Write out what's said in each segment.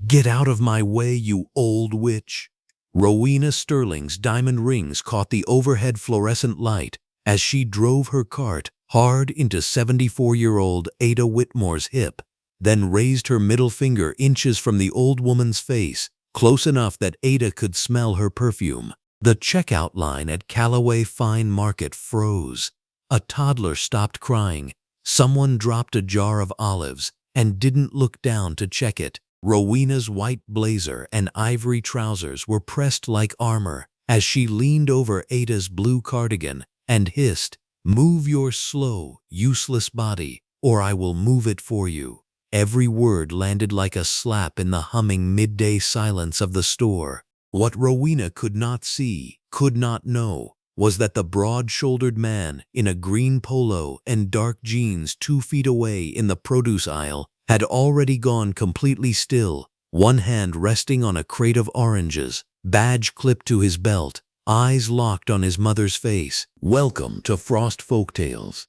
"Get out of my way, you old witch!" Rowena Stirling's diamond rings caught the overhead fluorescent light as she drove her cart hard into 74-year-old Ada Whitmore's hip, then raised her middle finger inches from the old woman's face, close enough that Ada could smell her perfume. The checkout line at Calloway Fine Market froze. A toddler stopped crying. Someone dropped a jar of olives and didn't look down to check it. Rowena's white blazer and ivory trousers were pressed like armor as she leaned over Ada's blue cardigan and hissed, "Move your slow, useless body, or I will move it for you." Every word landed like a slap in the humming midday silence of the store. What Rowena could not see, could not know, was that the broad-shouldered man in a green polo and dark jeans 2 feet away in the produce aisle had already gone completely still, one hand resting on a crate of oranges, badge clipped to his belt, eyes locked on his mother's face. Welcome to Frost Folktales.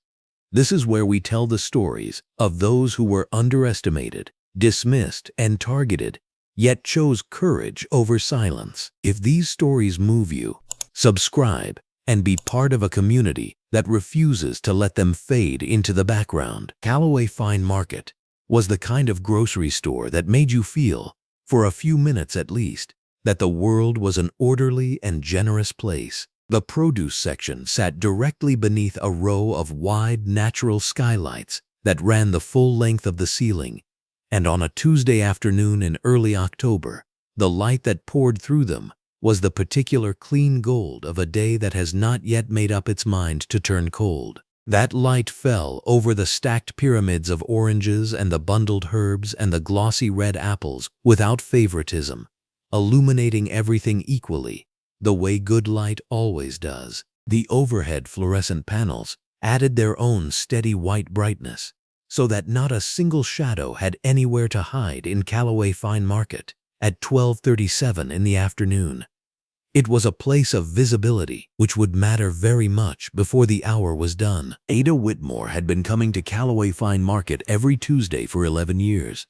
This is where we tell the stories of those who were underestimated, dismissed, and targeted, yet chose courage over silence. If these stories move you, subscribe and be part of a community that refuses to let them fade into the background. Calloway Fine Market was the kind of grocery store that made you feel, for a few minutes at least, that the world was an orderly and generous place. The produce section sat directly beneath a row of wide natural skylights that ran the full length of the ceiling, and on a Tuesday afternoon in early October, the light that poured through them was the particular clean gold of a day that has not yet made up its mind to turn cold. That light fell over the stacked pyramids of oranges and the bundled herbs and the glossy red apples without favoritism, illuminating everything equally, the way good light always does. The overhead fluorescent panels added their own steady white brightness, so that not a single shadow had anywhere to hide in Calloway Fine Market at 12:37 in the afternoon. It was a place of visibility which would matter very much before the hour was done. Ada Whitmore had been coming to Calloway Fine Market every Tuesday for 11 years.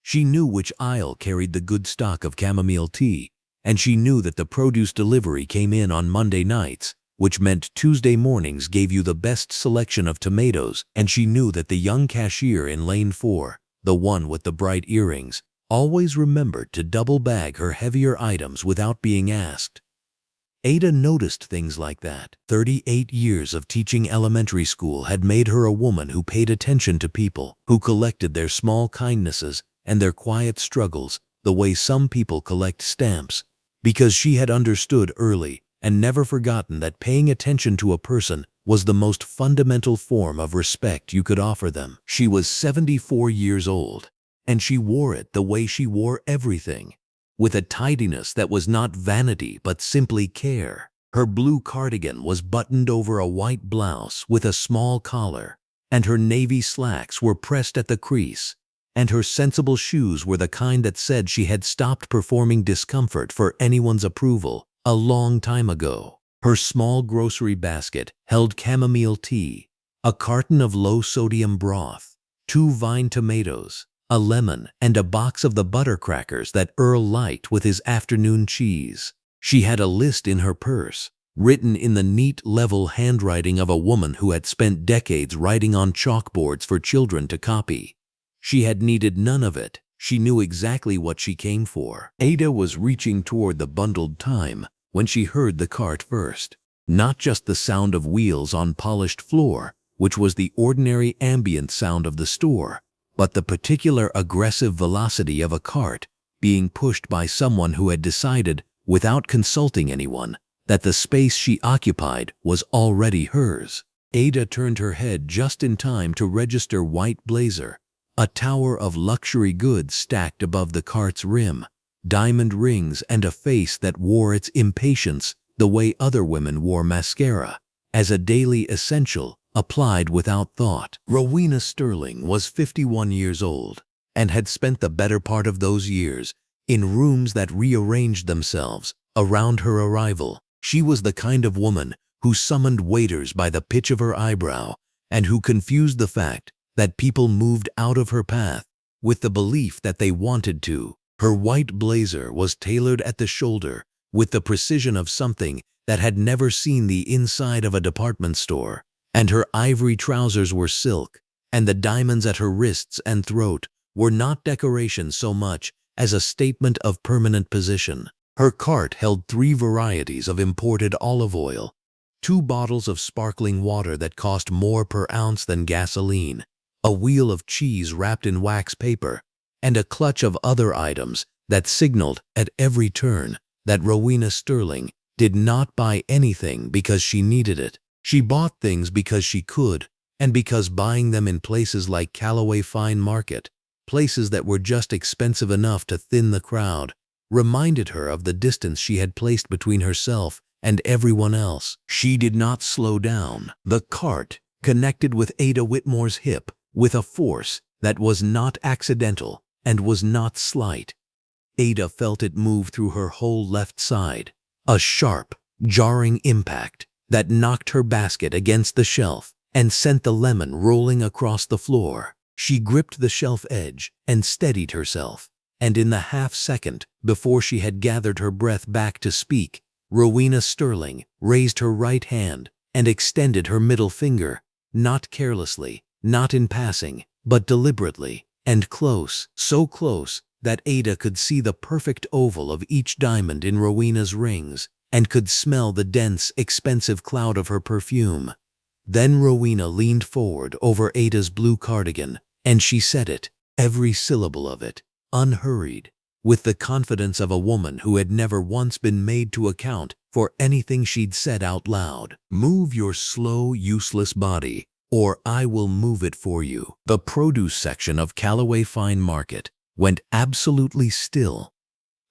She knew which aisle carried the good stock of chamomile tea, and she knew that the produce delivery came in on Monday nights, which meant Tuesday mornings gave you the best selection of tomatoes, and she knew that the young cashier in lane 4, the one with the bright earrings, always remembered to double bag her heavier items without being asked. Ada noticed things like that. 38 years of teaching elementary school had made her a woman who paid attention to people, who collected their small kindnesses and their quiet struggles the way some people collect stamps, because she had understood early and never forgotten that paying attention to a person was the most fundamental form of respect you could offer them. She was 74 years old, and she wore it the way she wore everything, with a tidiness that was not vanity but simply care. Her blue cardigan was buttoned over a white blouse with a small collar, and her navy slacks were pressed at the crease, and her sensible shoes were the kind that said she had stopped performing discomfort for anyone's approval a long time ago. Her small grocery basket held chamomile tea, a carton of low-sodium broth, 2 vine tomatoes, a lemon, and a box of the butter crackers that Earl liked with his afternoon cheese. She had a list in her purse, written in the neat, level handwriting of a woman who had spent decades writing on chalkboards for children to copy. She had needed none of it. She knew exactly what she came for. Ada was reaching toward the bundled time when she heard the cart first. Not just the sound of wheels on polished floor, which was the ordinary ambient sound of the store, but the particular aggressive velocity of a cart being pushed by someone who had decided, without consulting anyone, that the space she occupied was already hers. Ada turned her head just in time to register white blazer, a tower of luxury goods stacked above the cart's rim, diamond rings, and a face that wore its impatience the way other women wore mascara, as a daily essential applied without thought. Rowena Stirling was 51 years old and had spent the better part of those years in rooms that rearranged themselves around her arrival. She was the kind of woman who summoned waiters by the pitch of her eyebrow and who confused the fact that people moved out of her path with the belief that they wanted to. Her white blazer was tailored at the shoulder with the precision of something that had never seen the inside of a department store, and her ivory trousers were silk, and the diamonds at her wrists and throat were not decoration so much as a statement of permanent position. Her cart held 3 varieties of imported olive oil, 2 bottles of sparkling water that cost more per ounce than gasoline, a wheel of cheese wrapped in wax paper, and a clutch of other items that signaled at every turn that Rowena Stirling did not buy anything because she needed it. She bought things because she could, and because buying them in places like Calloway Fine Market, places that were just expensive enough to thin the crowd, reminded her of the distance she had placed between herself and everyone else. She did not slow down. The cart connected with Ada Whitmore's hip with a force that was not accidental and was not slight. Ada felt it move through her whole left side, a sharp, jarring impact that knocked her basket against the shelf and sent the lemon rolling across the floor. She gripped the shelf edge and steadied herself, and in the half-second before she had gathered her breath back to speak, Rowena Stirling raised her right hand and extended her middle finger, not carelessly, not in passing, but deliberately, and close, so close that Ada could see the perfect oval of each diamond in Rowena's rings and could smell the dense, expensive cloud of her perfume. Then Rowena leaned forward over Ada's blue cardigan, and she said it, every syllable of it, unhurried, with the confidence of a woman who had never once been made to account for anything she'd said out loud. "Move your slow, useless body, or I will move it for you." The produce section of Calloway Fine Market went absolutely still.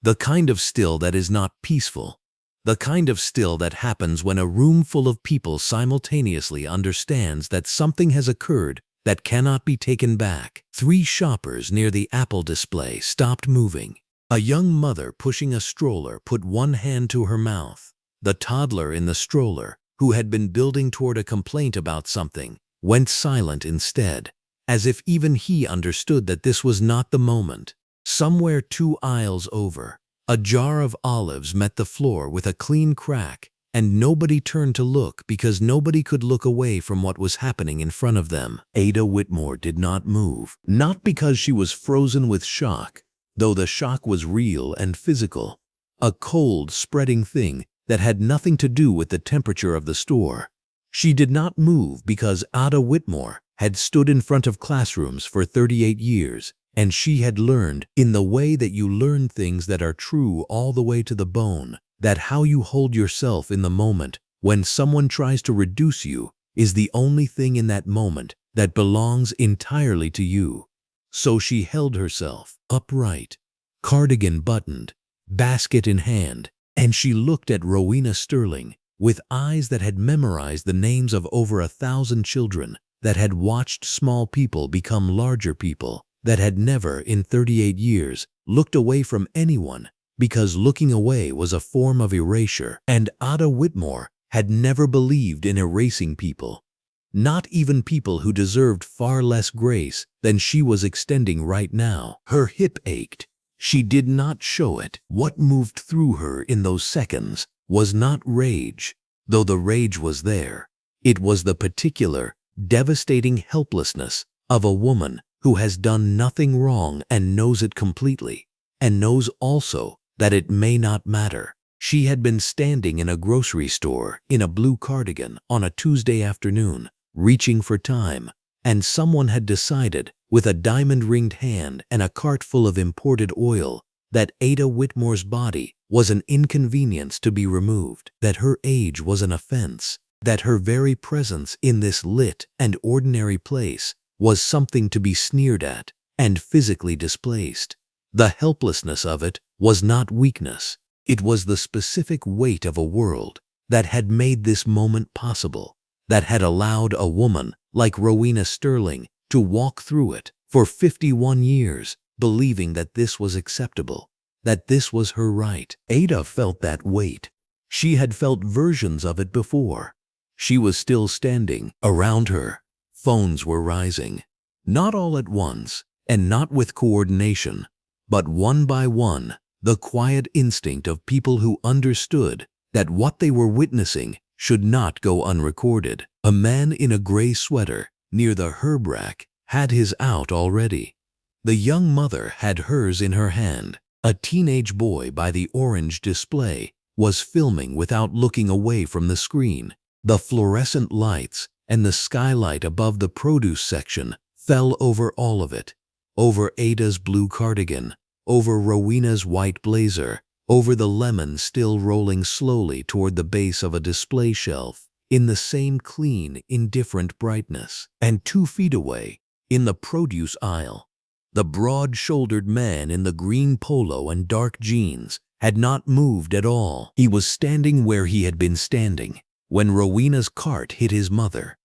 The kind of still that is not peaceful. The kind of still that happens when a room full of people simultaneously understands that something has occurred that cannot be taken back. 3 shoppers near the apple display stopped moving. A young mother pushing a stroller put one hand to her mouth. The toddler in the stroller, who had been building toward a complaint about something, went silent instead, as if even he understood that this was not the moment. Somewhere 2 aisles over, a jar of olives met the floor with a clean crack, and nobody turned to look because nobody could look away from what was happening in front of them. Ada Whitmore did not move, not because she was frozen with shock, though the shock was real and physical, a cold, spreading thing that had nothing to do with the temperature of the store. She did not move because Ada Whitmore had stood in front of classrooms for 38 years, and she had learned, in the way that you learn things that are true all the way to the bone, that how you hold yourself in the moment when someone tries to reduce you is the only thing in that moment that belongs entirely to you. So she held herself upright, cardigan buttoned, basket in hand, and she looked at Rowena Stirling with eyes that had memorized the names of over 1,000 children, that had watched small people become larger people, that had never in 38 years looked away from anyone because looking away was a form of erasure. And Ada Whitmore had never believed in erasing people, not even people who deserved far less grace than she was extending right now. Her hip ached. She did not show it. What moved through her in those seconds was not rage, though the rage was there. It was the particular, devastating helplessness of a woman who has done nothing wrong and knows it completely, and knows also that it may not matter. She had been standing in a grocery store in a blue cardigan on a Tuesday afternoon, reaching for time, and someone had decided, with a diamond-ringed hand and a cart full of imported oil, that Ada Whitmore's body was an inconvenience to be removed, that her age was an offense, that her very presence in this lit and ordinary place was something to be sneered at and physically displaced. The helplessness of it was not weakness. It was the specific weight of a world that had made this moment possible, that had allowed a woman like Rowena Stirling to walk through it for 51 years, believing that this was acceptable, that this was her right. Ada felt that weight. She had felt versions of it before. She was still standing. Around her, phones were rising. Not all at once, and not with coordination, But one by one, the quiet instinct of people who understood that what they were witnessing should not go unrecorded. A man in a gray sweater near the herb rack had his out already. The young mother had hers in her hand. A teenage boy by the orange display was filming without looking away from the screen. The fluorescent lights and the skylight above the produce section fell over all of it, over Ada's blue cardigan, over Rowena's white blazer, over the lemon still rolling slowly toward the base of a display shelf, in the same clean, indifferent brightness. And 2 feet away, in the produce aisle, the broad-shouldered man in the green polo and dark jeans had not moved at all. He was standing where he had been standing when Rowena's cart hit his mother,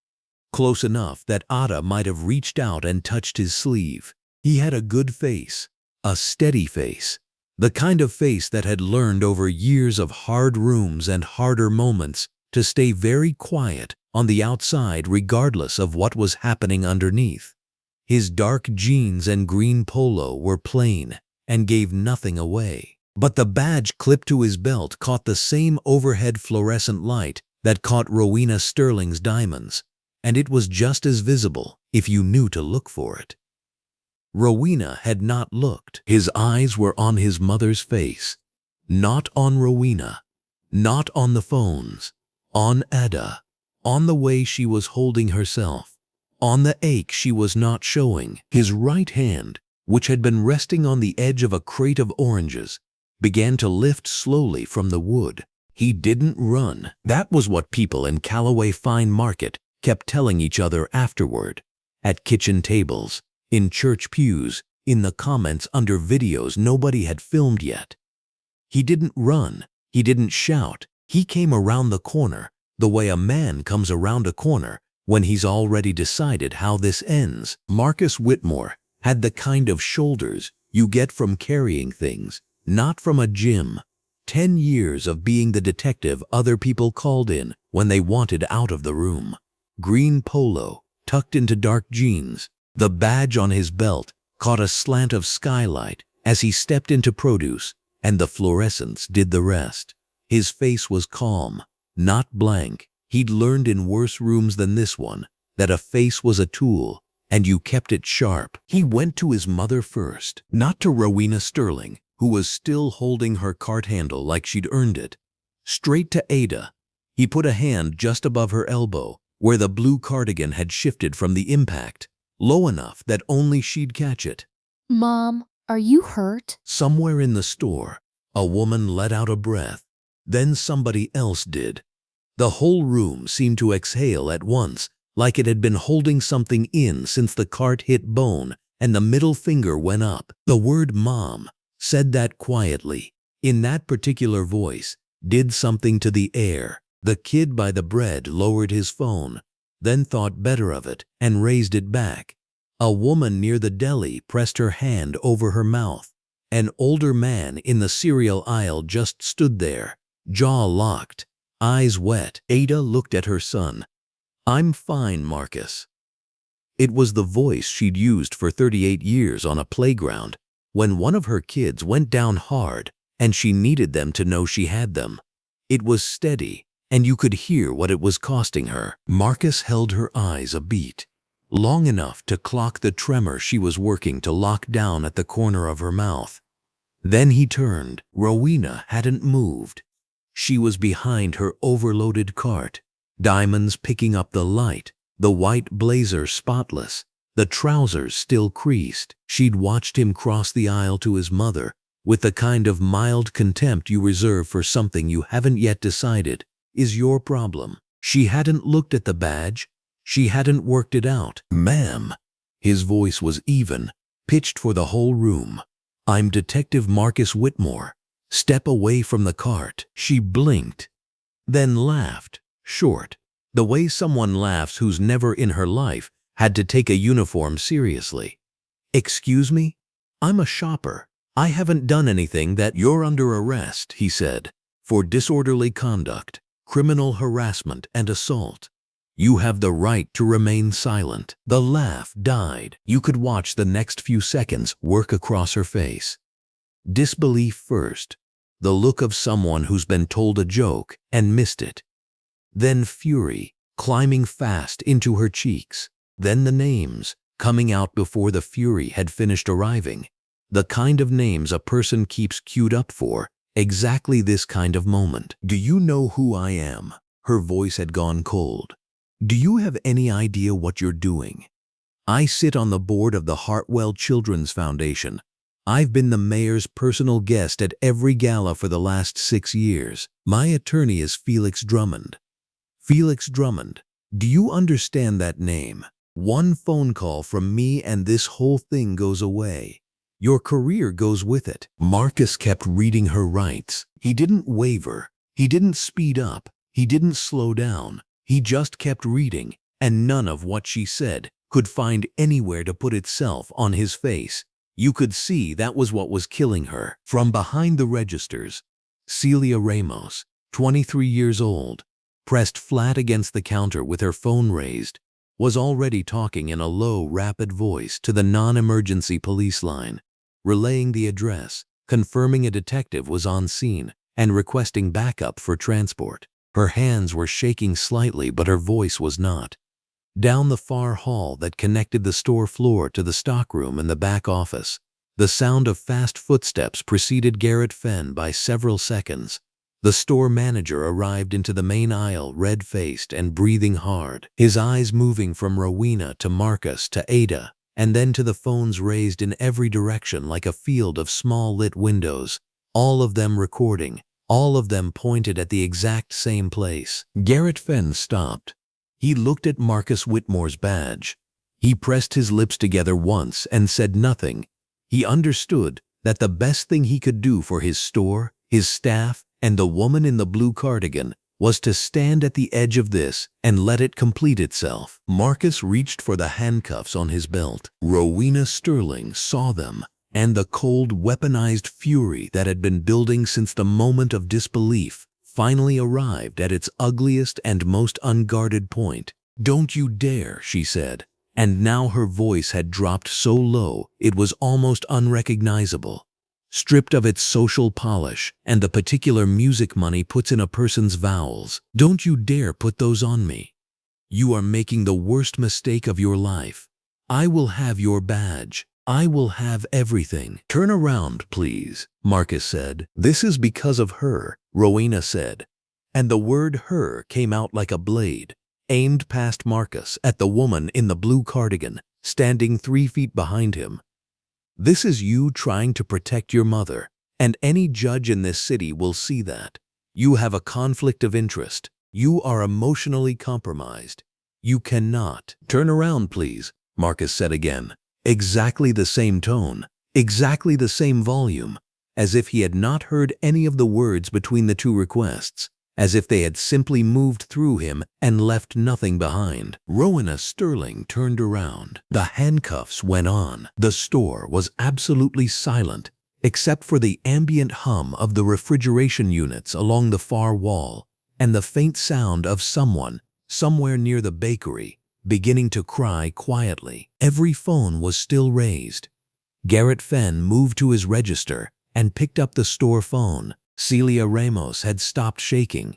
close enough that Ada might have reached out and touched his sleeve. He had a good face, a steady face, the kind of face that had learned over years of hard rooms and harder moments to stay very quiet on the outside regardless of what was happening underneath. His dark jeans and green polo were plain and gave nothing away. But the badge clipped to his belt caught the same overhead fluorescent light that caught Rowena Stirling's diamonds, and it was just as visible if you knew to look for it. Rowena had not looked. His eyes were on his mother's face, not on Rowena, not on the phones, on Ada, on the way she was holding herself, on the ache she was not showing. His right hand, which had been resting on the edge of a crate of oranges, began to lift slowly from the wood. He didn't run. That was what people in Calloway Fine Market kept telling each other afterward, at kitchen tables, in church pews, in the comments under videos nobody had filmed yet. He didn't run. He didn't shout. He came around the corner the way a man comes around a corner when he's already decided how this ends. Marcus Whitmore had the kind of shoulders you get from carrying things, not from a gym. 10 years of being the detective other people called in when they wanted out of the room. Green polo, tucked into dark jeans. The badge on his belt caught a slant of skylight as he stepped into produce, and the fluorescence did the rest. His face was calm, not blank. He'd learned in worse rooms than this one that a face was a tool, and you kept it sharp. He went to his mother first, not to Rowena Stirling, who was still holding her cart handle like she'd earned it. Straight to Ada. He put a hand just above her elbow, where the blue cardigan had shifted from the impact, low enough that only she'd catch it. Mom, are you hurt? Somewhere in the store, a woman let out a breath. Then somebody else did. The whole room seemed to exhale at once, like it had been holding something in since the cart hit bone and the middle finger went up. The word "Mom," said that quietly, in that particular voice, did something to the air. The kid by the bread lowered his phone, then thought better of it and raised it back. A woman near the deli pressed her hand over her mouth. An older man in the cereal aisle just stood there, jaw locked, eyes wet. Ada looked at her son. "I'm fine, Marcus." It was the voice she'd used for 38 years on a playground when one of her kids went down hard and she needed them to know she had them. It was steady, and you could hear what it was costing her. Marcus held her eyes a beat, long enough to clock the tremor she was working to lock down at the corner of her mouth. Then he turned. Rowena hadn't moved. She was behind her overloaded cart, diamonds picking up the light, the white blazer spotless, the trousers still creased. She'd watched him cross the aisle to his mother with the kind of mild contempt you reserve for something you haven't yet decided is your problem. She hadn't looked at the badge. She hadn't worked it out. "Ma'am," his voice was even, pitched for the whole room. "I'm Detective Marcus Whitmore. Step away from the cart." She blinked, then laughed, short, the way someone laughs who's never in her life had to take a uniform seriously. "Excuse me? I'm a shopper. I haven't done anything that—" "You're under arrest," he said, "for disorderly conduct, criminal harassment, and assault. You have the right to remain silent." The laugh died. You could watch the next few seconds work across her face. Disbelief first, the look of someone who's been told a joke and missed it. Then fury, climbing fast into her cheeks. Then the names, coming out before the fury had finished arriving. The kind of names a person keeps queued up for, exactly this kind of moment. Do you know who I am? Her voice had gone cold. Do you have any idea what you're doing? I sit on the board of the Hartwell Children's Foundation. I've been the mayor's personal guest at every gala for the last 6 years. My attorney is Felix Drummond. Felix Drummond, do you understand that name? One phone call from me and this whole thing goes away. Your career goes with it. Marcus kept reading her rights. He didn't waver. He didn't speed up. He didn't slow down. He just kept reading, and none of what she said could find anywhere to put itself on his face. You could see that was what was killing her. From behind the registers, Celia Ramos, 23 years old, pressed flat against the counter with her phone raised, was already talking in a low, rapid voice to the non-emergency police line, relaying the address, confirming a detective was on scene, and requesting backup for transport. Her hands were shaking slightly, but her voice was not. Down the far hall that connected the store floor to the stockroom and the back office, the sound of fast footsteps preceded Garrett Fenn by several seconds. The store manager arrived into the main aisle, red-faced and breathing hard, his eyes moving from Rowena to Marcus to Ada, and then to the phones raised in every direction like a field of small lit windows, all of them recording, all of them pointed at the exact same place. Garrett Fenn stopped. He looked at Marcus Whitmore's badge. He pressed his lips together once and said nothing. He understood that the best thing he could do for his store, his staff, and the woman in the blue cardigan was to stand at the edge of this and let it complete itself. Marcus reached for the handcuffs on his belt. Rowena Stirling saw them, and the cold, weaponized fury that had been building since the moment of disbelief finally arrived at its ugliest and most unguarded point. "Don't you dare," she said, and now her voice had dropped so low it was almost unrecognizable. Stripped of its social polish and the particular music money puts in a person's vowels. "Don't you dare put those on me. You are making the worst mistake of your life. I will have your badge. I will have everything." "Turn around, please," Marcus said. "This is because of her," Rowena said. And the word "her" came out like a blade, aimed past Marcus at the woman in the blue cardigan, standing 3 feet behind him. "This is you trying to protect your mother, and any judge in this city will see that. You have a conflict of interest. You are emotionally compromised. You cannot." "Turn around, please," Marcus said again. Exactly the same tone, exactly the same volume, as if he had not heard any of the words between the two requests, as if they had simply moved through him and left nothing behind. Rowena Stirling turned around. The handcuffs went on. The store was absolutely silent, except for the ambient hum of the refrigeration units along the far wall and the faint sound of someone, somewhere near the bakery, beginning to cry quietly. Every phone was still raised. Garrett Fenn moved to his register and picked up the store phone. Celia Ramos had stopped shaking.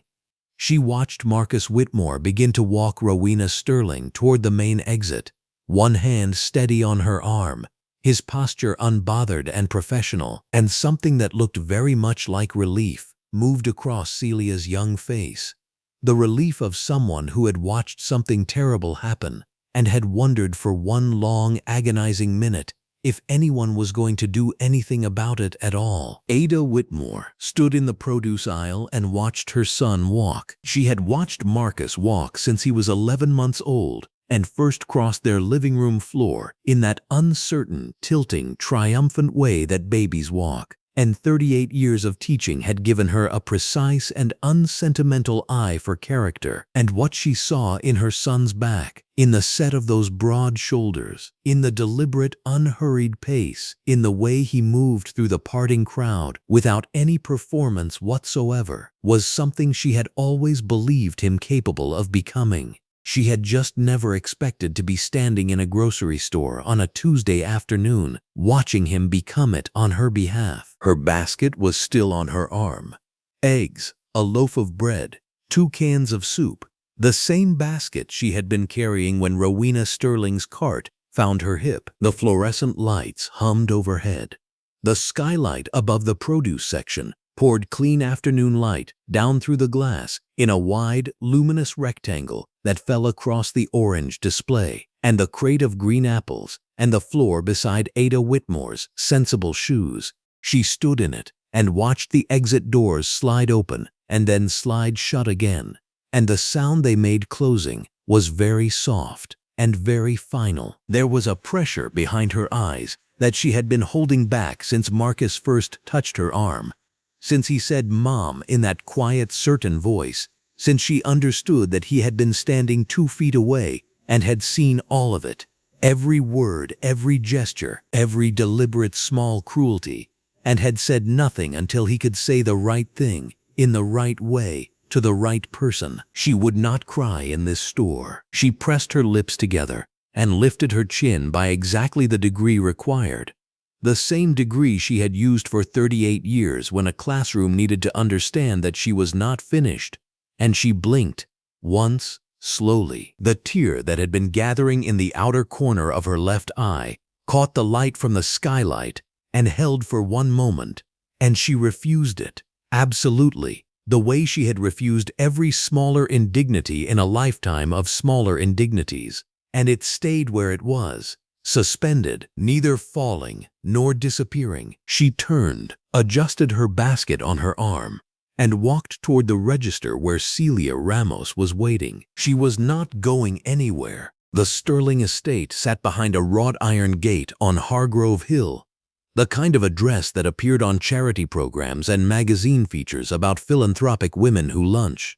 She watched Marcus Whitmore begin to walk Rowena Stirling toward the main exit, one hand steady on her arm, his posture unbothered and professional, and something that looked very much like relief moved across Celia's young face. The relief of someone who had watched something terrible happen and had wondered for one long, agonizing minute if anyone was going to do anything about it at all. Ada Whitmore stood in the produce aisle and watched her son walk. She had watched Marcus walk since he was 11 months old and first crossed their living room floor in that uncertain, tilting, triumphant way that babies walk. And 38 years of teaching had given her a precise and unsentimental eye for character. And what she saw in her son's back, in the set of those broad shoulders, in the deliberate, unhurried pace, in the way he moved through the parting crowd without any performance whatsoever, was something she had always believed him capable of becoming. She had just never expected to be standing in a grocery store on a Tuesday afternoon, watching him become it on her behalf. Her basket was still on her arm. Eggs, a loaf of bread, 2 cans of soup, the same basket she had been carrying when Rowena Stirling's cart found her hip. The fluorescent lights hummed overhead. The skylight above the produce section poured clean afternoon light down through the glass in a wide, luminous rectangle that fell across the orange display, and the crate of green apples and the floor beside Ada Whitmore's sensible shoes. She stood in it and watched the exit doors slide open and then slide shut again, and the sound they made closing was very soft and very final. There was a pressure behind her eyes that she had been holding back since Marcus first touched her arm, since he said "Mom" in that quiet, certain voice, since she understood that he had been standing 2 feet away and had seen all of it, every word, every gesture, every deliberate small cruelty, and had said nothing until he could say the right thing, in the right way, to the right person. She would not cry in this store. She pressed her lips together and lifted her chin by exactly the degree required, the same degree she had used for 38 years when a classroom needed to understand that she was not finished, and she blinked, once, slowly. The tear that had been gathering in the outer corner of her left eye caught the light from the skylight and held for one moment, and she refused it, absolutely, the way she had refused every smaller indignity in a lifetime of smaller indignities, and it stayed where it was, suspended, neither falling nor disappearing. She turned, adjusted her basket on her arm, and walked toward the register where Celia Ramos was waiting. She was not going anywhere. The Stirling estate sat behind a wrought iron gate on Hargrove Hill, the kind of address that appeared on charity programs and magazine features about philanthropic women who lunch.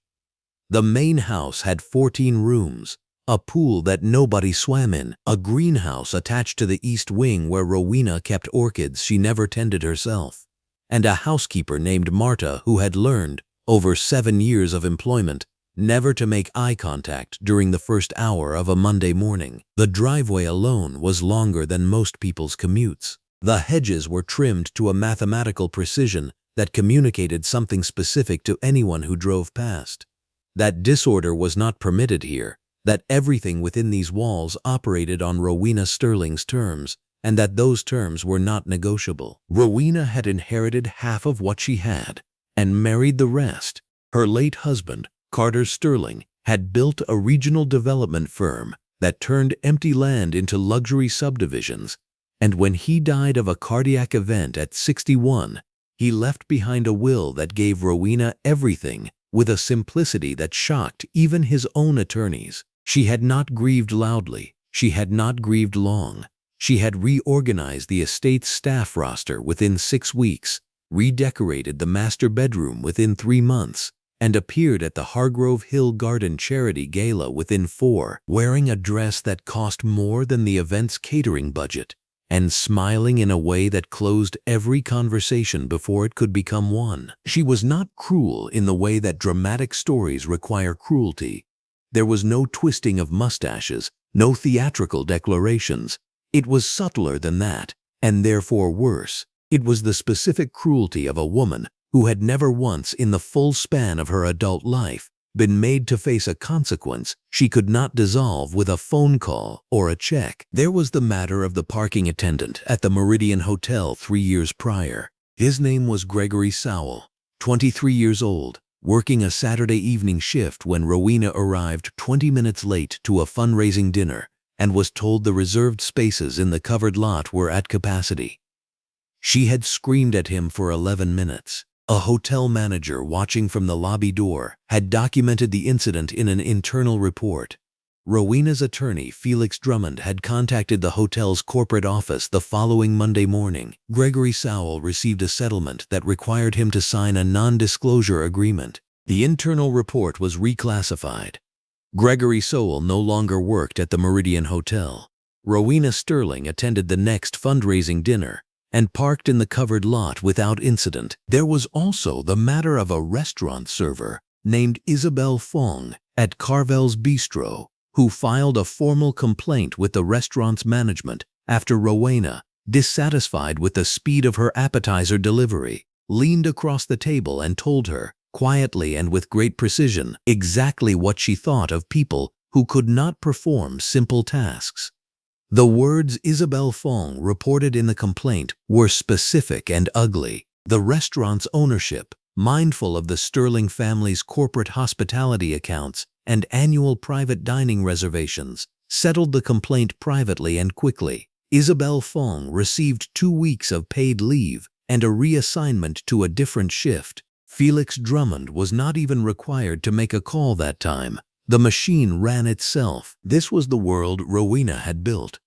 The main house had 14 rooms, a pool that nobody swam in, a greenhouse attached to the east wing where Rowena kept orchids she never tended herself, and a housekeeper named Marta who had learned, over 7 years of employment, never to make eye contact during the first hour of a Monday morning. The driveway alone was longer than most people's commutes. The hedges were trimmed to a mathematical precision that communicated something specific to anyone who drove past. That disorder was not permitted here, that everything within these walls operated on Rowena Stirling's terms, and that those terms were not negotiable. Rowena had inherited half of what she had, and married the rest. Her late husband, Carter Stirling, had built a regional development firm that turned empty land into luxury subdivisions, and when he died of a cardiac event at 61, he left behind a will that gave Rowena everything with a simplicity that shocked even his own attorneys. She had not grieved loudly. She had not grieved long. She had reorganized the estate's staff roster within 6 weeks, redecorated the master bedroom within 3 months, and appeared at the Hargrove Hill Garden Charity Gala within 4, wearing a dress that cost more than the event's catering budget, and smiling in a way that closed every conversation before it could become one. She was not cruel in the way that dramatic stories require cruelty. There was no twisting of mustaches, no theatrical declarations. It was subtler than that, and therefore worse. It was the specific cruelty of a woman who had never once in the full span of her adult life been made to face a consequence she could not dissolve with a phone call or a check. There was the matter of the parking attendant at the Meridian Hotel 3 years prior. His name was Gregory Sowell, 23 years old, working a Saturday evening shift when Rowena arrived 20 minutes late to a fundraising dinner and was told the reserved spaces in the covered lot were at capacity. She had screamed at him for 11 minutes. A hotel manager watching from the lobby door had documented the incident in an internal report. Rowena's attorney, Felix Drummond, had contacted the hotel's corporate office the following Monday morning. Gregory Sowell received a settlement that required him to sign a non-disclosure agreement. The internal report was reclassified. Gregory Sowell no longer worked at the Meridian Hotel. Rowena Stirling attended the next fundraising dinner and parked in the covered lot without incident. There was also the matter of a restaurant server named Isabel Fong at Carvel's Bistro. who filed a formal complaint with the restaurant's management after Rowena, dissatisfied with the speed of her appetizer delivery, leaned across the table and told her, quietly and with great precision, exactly what she thought of people who could not perform simple tasks. The words Isabelle Fong reported in the complaint were specific and ugly. The restaurant's ownership, mindful of the Stirling family's corporate hospitality accounts and annual private dining reservations, settled the complaint privately and quickly. Isabelle Fong received 2 weeks of paid leave and a reassignment to a different shift. Felix Drummond was not even required to make a call that time. The machine ran itself. This was the world Rowena had built,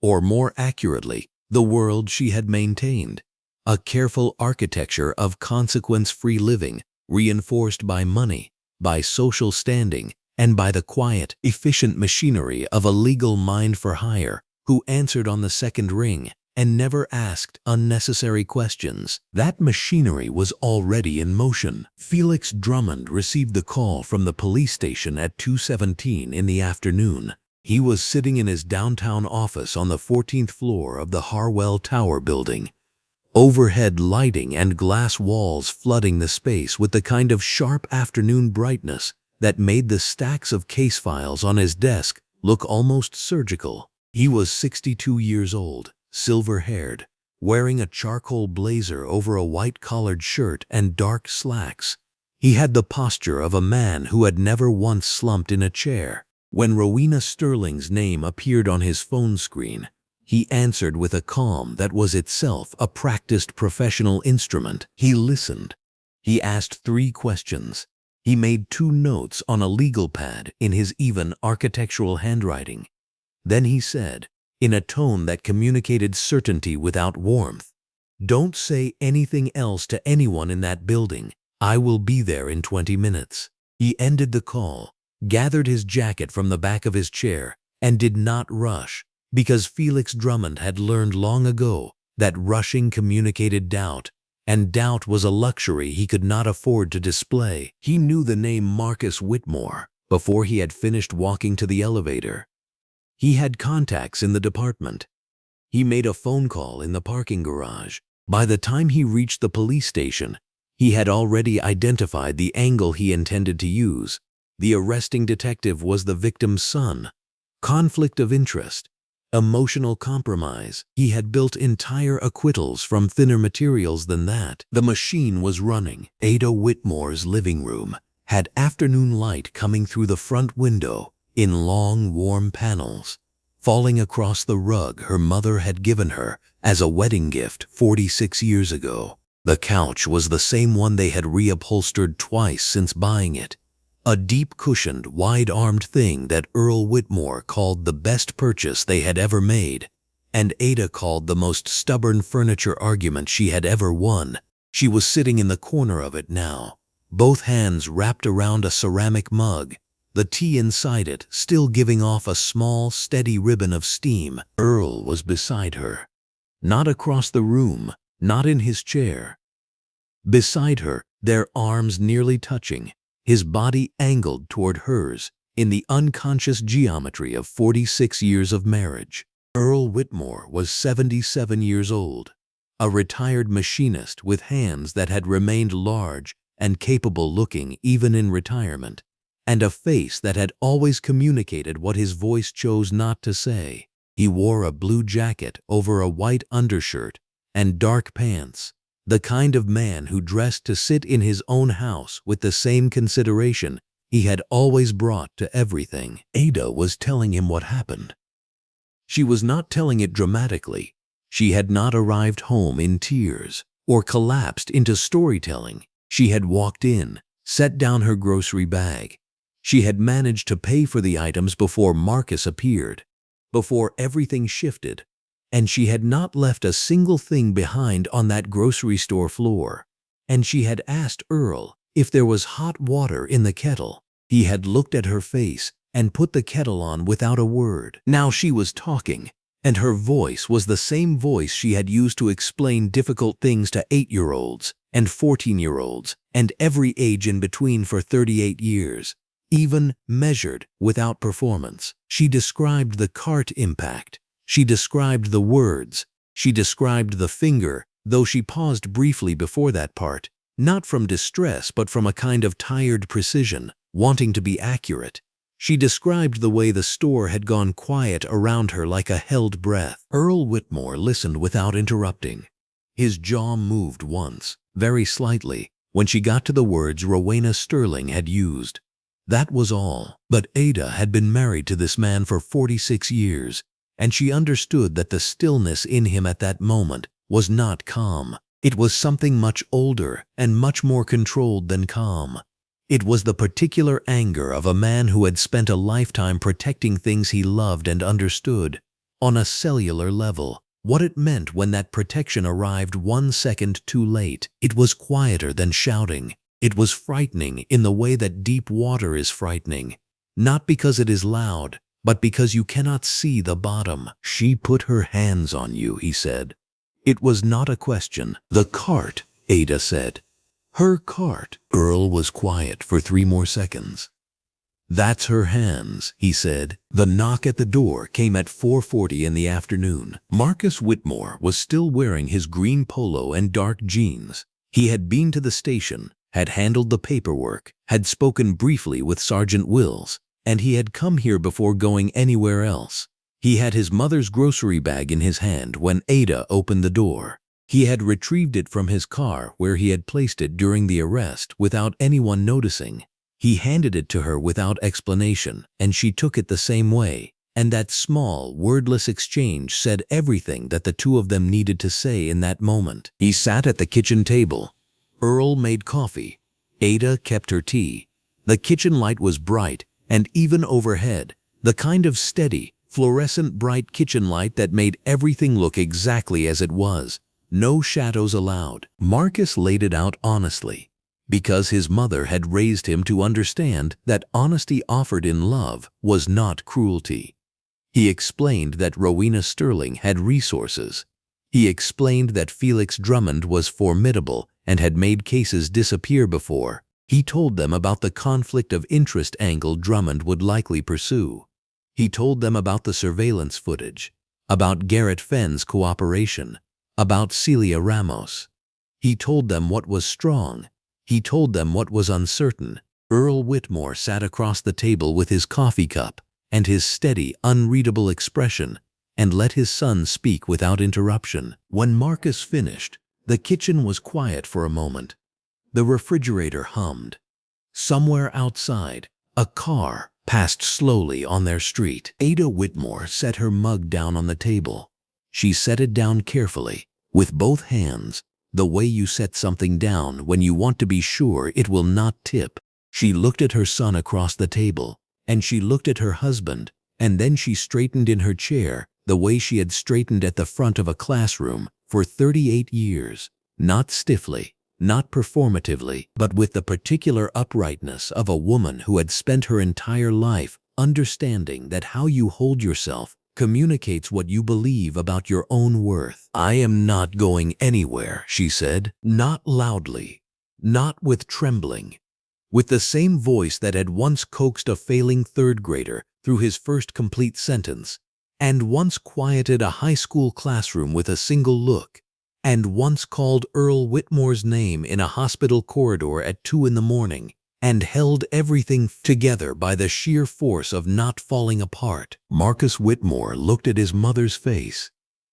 or more accurately, the world she had maintained. A careful architecture of consequence-free living, reinforced by money, by social standing, and by the quiet, efficient machinery of a legal mind for hire who answered on the second ring and never asked unnecessary questions. That machinery was already in motion. Felix Drummond received the call from the police station at 2:17 in the afternoon. He was sitting in his downtown office on the 14th floor of the Harwell Tower building. Overhead lighting and glass walls flooding the space with the kind of sharp afternoon brightness that made the stacks of case files on his desk look almost surgical. He was 62 years old, silver-haired, wearing a charcoal blazer over a white-collared shirt and dark slacks. He had the posture of a man who had never once slumped in a chair. When Rowena Stirling's name appeared on his phone screen, he answered with a calm that was itself a practiced professional instrument. He listened. He asked 3 questions. He made 2 notes on a legal pad in his even architectural handwriting. Then he said, in a tone that communicated certainty without warmth, "Don't say anything else to anyone in that building. I will be there in 20 minutes." He ended the call, gathered his jacket from the back of his chair, and did not rush, because Felix Drummond had learned long ago that rushing communicated doubt, and doubt was a luxury he could not afford to display. He knew the name Marcus Whitmore before he had finished walking to the elevator. He had contacts in the department. He made a phone call in the parking garage. By the time he reached the police station, he had already identified the angle he intended to use. The arresting detective was the victim's son. Conflict of interest, emotional compromise. He had built entire acquittals from thinner materials than that. The machine was running. Ada Whitmore's living room had afternoon light coming through the front window in long, warm panels, falling across the rug her mother had given her as a wedding gift 46 years ago. The couch was the same one they had reupholstered twice since buying it, a deep-cushioned, wide-armed thing that Earl Whitmore called the best purchase they had ever made, and Ada called the most stubborn furniture argument she had ever won. She was sitting in the corner of it now, both hands wrapped around a ceramic mug, the tea inside it still giving off a small, steady ribbon of steam. Earl was beside her. Not across the room, not in his chair. Beside her, their arms nearly touching, his body angled toward hers in the unconscious geometry of 46 years of marriage. Earl Whitmore was 77 years old, a retired machinist with hands that had remained large and capable-looking even in retirement, and a face that had always communicated what his voice chose not to say. He wore a blue jacket over a white undershirt and dark pants, the kind of man who dressed to sit in his own house with the same consideration he had always brought to everything. Ada was telling him what happened. She was not telling it dramatically. She had not arrived home in tears or collapsed into storytelling. She had walked in, set down her grocery bag. She had managed to pay for the items before Marcus appeared, before everything shifted, and she had not left a single thing behind on that grocery store floor. And she had asked Earl if there was hot water in the kettle. He had looked at her face and put the kettle on without a word. Now she was talking, and her voice was the same voice she had used to explain difficult things to 8-year-olds and 14-year-olds and every age in between for 38 years. even measured without performance. She described the cart impact. She described the words. She described the finger, though she paused briefly before that part, not from distress but from a kind of tired precision, wanting to be accurate. She described the way the store had gone quiet around her like a held breath. Earl Whitmore listened without interrupting. His jaw moved once, very slightly, when she got to the words Rowena Stirling had used. That was all. But Ada had been married to this man for 46 years, and she understood that the stillness in him at that moment was not calm. It was something much older and much more controlled than calm. It was the particular anger of a man who had spent a lifetime protecting things he loved and understood, on a cellular level, what it meant when that protection arrived 1 second too late. It was quieter than shouting. It was frightening in the way that deep water is frightening, not because it is loud, but because you cannot see the bottom. She put her hands on you, he said. It was not a question. The cart, Ada said. Her cart. Earl was quiet for 3 more seconds. That's her hands, he said. The knock at the door came at 4:40 in the afternoon. Marcus Whitmore was still wearing his green polo and dark jeans. He had been to the station, had handled the paperwork, had spoken briefly with Sergeant Wills, and he had come here before going anywhere else. He had his mother's grocery bag in his hand when Ada opened the door. He had retrieved it from his car where he had placed it during the arrest without anyone noticing. He handed it to her without explanation, and she took it the same way. And that small, wordless exchange said everything that the two of them needed to say in that moment. He sat at the kitchen table. Earl made coffee. Ada kept her tea. The kitchen light was bright, and even overhead, the kind of steady, fluorescent bright kitchen light that made everything look exactly as it was. No shadows allowed. Marcus laid it out honestly, because his mother had raised him to understand that honesty offered in love was not cruelty. He explained that Rowena Stirling had resources. He explained that Felix Drummond was formidable and had made cases disappear before. He told them about the conflict of interest angle Drummond would likely pursue. He told them about the surveillance footage, about Garrett Fenn's cooperation, about Celia Ramos. He told them what was strong. He told them what was uncertain. Earl Whitmore sat across the table with his coffee cup and his steady, unreadable expression, and let his son speak without interruption. When Marcus finished, the kitchen was quiet for a moment. The refrigerator hummed. Somewhere outside, a car passed slowly on their street. Ada Whitmore set her mug down on the table. She set it down carefully, with both hands, the way you set something down when you want to be sure it will not tip. She looked at her son across the table, and she looked at her husband, and then she straightened in her chair the way she had straightened at the front of a classroom for 38 years, not stiffly, not performatively, but with the particular uprightness of a woman who had spent her entire life understanding that how you hold yourself communicates what you believe about your own worth. I am not going anywhere, she said, not loudly, not with trembling, with the same voice that had once coaxed a failing third grader through his first complete sentence, and once quieted a high school classroom with a single look, and once called Earl Whitmore's name in a hospital corridor at 2 in the morning, and held everything together by the sheer force of not falling apart. Marcus Whitmore looked at his mother's face,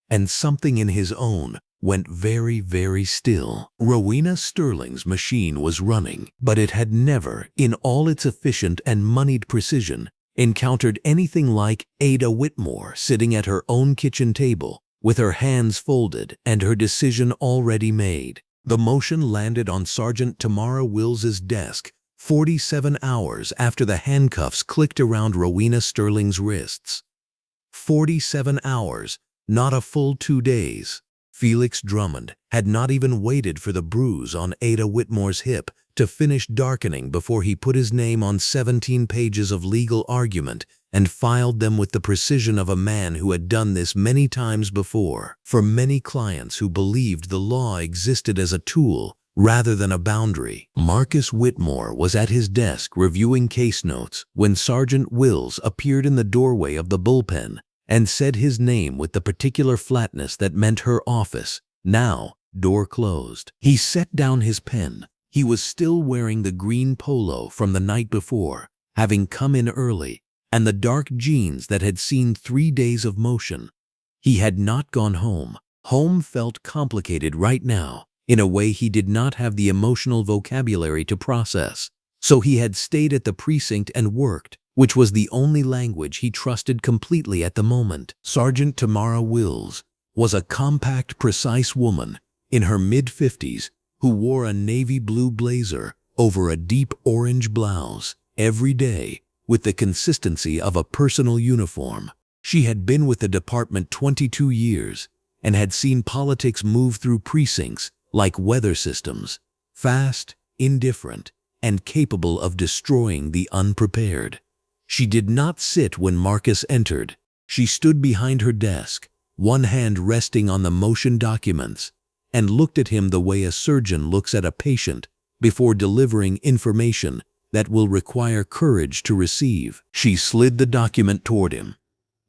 and something in his own went very, very still. Rowena Stirling's machine was running, but it had never, in all its efficient and moneyed precision, encountered anything like Ada Whitmore sitting at her own kitchen table, with her hands folded and her decision already made. The motion landed on Sergeant Tamara Wills's desk 47 hours after the handcuffs clicked around Rowena Stirling's wrists. 47 hours, not a full 2 days. Felix Drummond had not even waited for the bruise on Ada Whitmore's hip to finish darkening before he put his name on 17 pages of legal argument and filed them with the precision of a man who had done this many times before. For many clients who believed the law existed as a tool rather than a boundary. Marcus Whitmore was at his desk reviewing case notes when Sergeant Wills appeared in the doorway of the bullpen and said his name with the particular flatness that meant her office. Now, door closed. He set down his pen. He was still wearing the green polo from the night before, having come in early, and the dark jeans that had seen 3 days of motion. He had not gone home. Home felt complicated right now, in a way he did not have the emotional vocabulary to process. So he had stayed at the precinct and worked, which was the only language he trusted completely at the moment. Sergeant Tamara Wills was a compact, precise woman in her mid-50s who wore a navy blue blazer over a deep orange blouse every day with the consistency of a personal uniform. She had been with the department 22 years and had seen politics move through precincts like weather systems, fast, indifferent, and capable of destroying the unprepared. She did not sit when Marcus entered. She stood behind her desk, one hand resting on the motion documents, and looked at him the way a surgeon looks at a patient before delivering information that will require courage to receive. She slid the document toward him.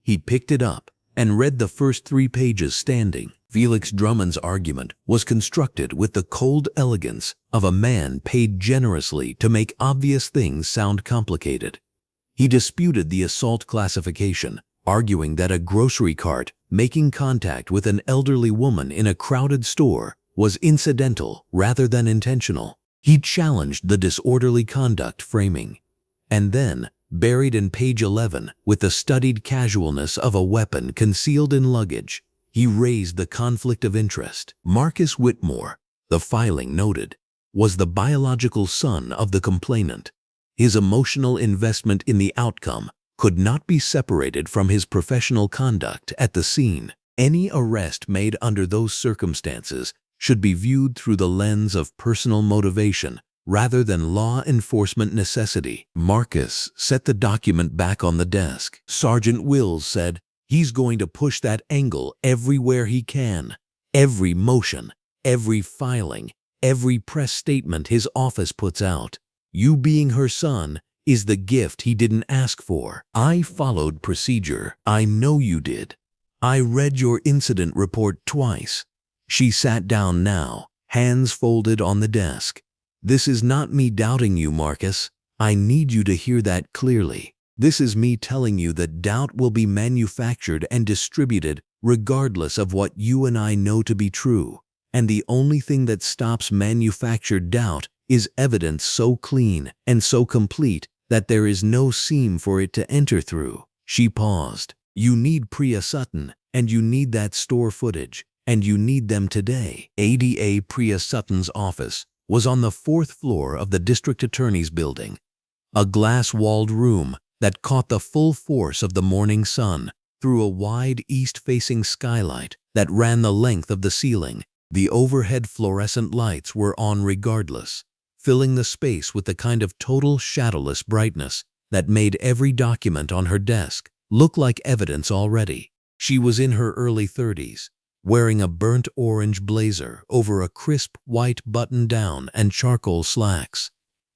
He picked it up and read the first 3 pages standing. Felix Drummond's argument was constructed with the cold elegance of a man paid generously to make obvious things sound complicated. He disputed the assault classification, arguing that a grocery cart making contact with an elderly woman in a crowded store was incidental rather than intentional. He challenged the disorderly conduct framing. And then, buried in page 11 with the studied casualness of a weapon concealed in luggage, he raised the conflict of interest. Marcus Whitmore, the filing noted, was the biological son of the complainant. His emotional investment in the outcome could not be separated from his professional conduct at the scene. Any arrest made under those circumstances should be viewed through the lens of personal motivation rather than law enforcement necessity. Marcus set the document back on the desk. Sergeant Wills said, "He's going to push that angle everywhere he can. Every motion, every filing, every press statement his office puts out. You being her son is the gift he didn't ask for. I followed procedure. I know you did. I read your incident report twice." She sat down now, hands folded on the desk. "This is not me doubting you, Marcus. I need you to hear that clearly. This is me telling you that doubt will be manufactured and distributed regardless of what you and I know to be true. And the only thing that stops manufactured doubt is evidence so clean and so complete that there is no seam for it to enter through." She paused. "You need Priya Sutton, and you need that store footage, and you need them today." ADA Priya Sutton's office was on the 4th floor of the district attorney's building, a glass-walled room that caught the full force of the morning sun through a wide east-facing skylight that ran the length of the ceiling. The overhead fluorescent lights were on regardless, filling the space with the kind of total shadowless brightness that made every document on her desk look like evidence already. She was in her early 30s, wearing a burnt orange blazer over a crisp white button-down and charcoal slacks.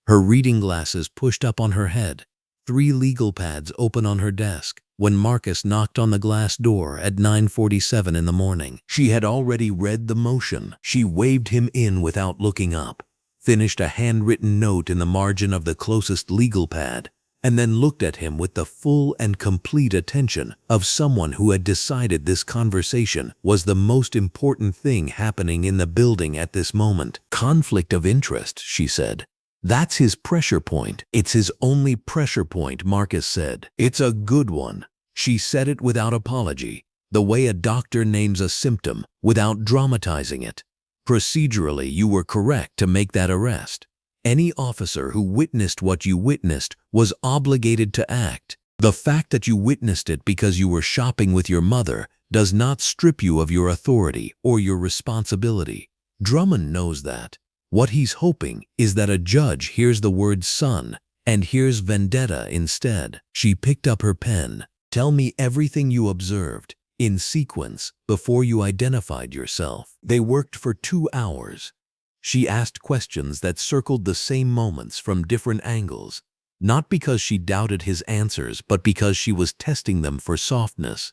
Her reading glasses pushed up on her head, 3 legal pads open on her desk. When Marcus knocked on the glass door at 9:47 in the morning, she had already read the motion. She waved him in without looking up, finished a handwritten note in the margin of the closest legal pad, and then looked at him with the full and complete attention of someone who had decided this conversation was the most important thing happening in the building at this moment. "Conflict of interest," she said. "That's his pressure point. It's his only pressure point," Marcus said. "It's a good one." She said it without apology, the way a doctor names a symptom without dramatizing it. "Procedurally, you were correct to make that arrest. Any officer who witnessed what you witnessed was obligated to act. The fact that you witnessed it because you were shopping with your mother does not strip you of your authority or your responsibility. Drummond knows that. What he's hoping is that a judge hears the word son and hears vendetta instead." She picked up her pen. "Tell me everything you observed, in sequence, before you identified yourself." They worked for 2 hours. She asked questions that circled the same moments from different angles, not because she doubted his answers, but because she was testing them for softness,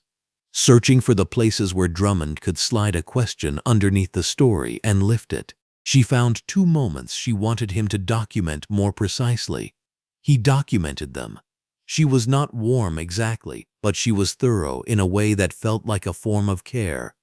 searching for the places where Drummond could slide a question underneath the story and lift it. She found 2 moments she wanted him to document more precisely. He documented them. She was not warm exactly, but she was thorough in a way that felt like a form of care.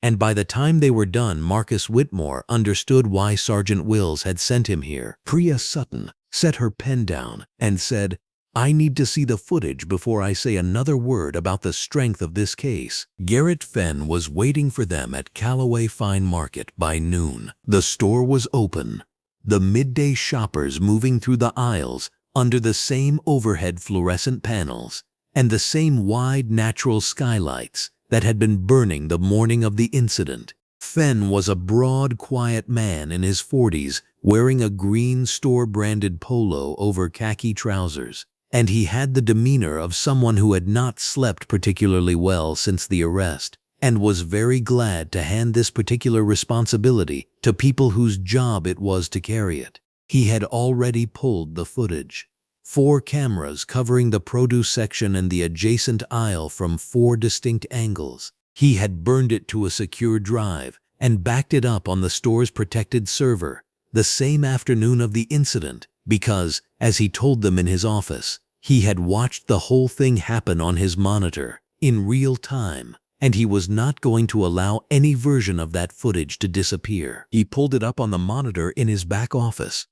And by the time they were done, Marcus Whitmore understood why Sergeant Wills had sent him here. Priya Sutton set her pen down and said, "I need to see the footage before I say another word about the strength of this case." Garrett Fenn was waiting for them at Calloway Fine Market by noon. The store was open, the midday shoppers moving through the aisles under the same overhead fluorescent panels and the same wide natural skylights that had been burning the morning of the incident. Fenn was a broad, quiet man in his 40s, wearing a green store-branded polo over khaki trousers, and he had the demeanor of someone who had not slept particularly well since the arrest and was very glad to hand this particular responsibility to people whose job it was to carry it. He had already pulled the footage. 4 cameras covering the produce section and the adjacent aisle from 4 distinct angles. He had burned it to a secure drive and backed it up on the store's protected server the same afternoon of the incident because, as he told them in his office, he had watched the whole thing happen on his monitor in real time, and he was not going to allow any version of that footage to disappear. He pulled it up on the monitor in his back office.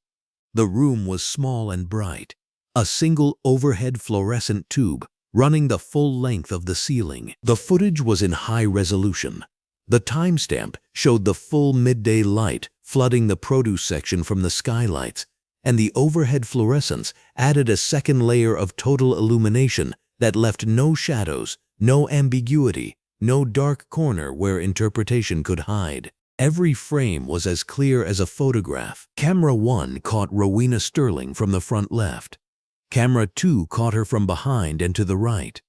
The room was small and bright. A single overhead fluorescent tube running the full length of the ceiling. The footage was in high resolution. The timestamp showed the full midday light flooding the produce section from the skylights, and the overhead fluorescence added a second layer of total illumination that left no shadows, no ambiguity, no dark corner where interpretation could hide. Every frame was as clear as a photograph. Camera 1 caught Rowena Stirling from the front left. Camera 2 caught her from behind and to the right.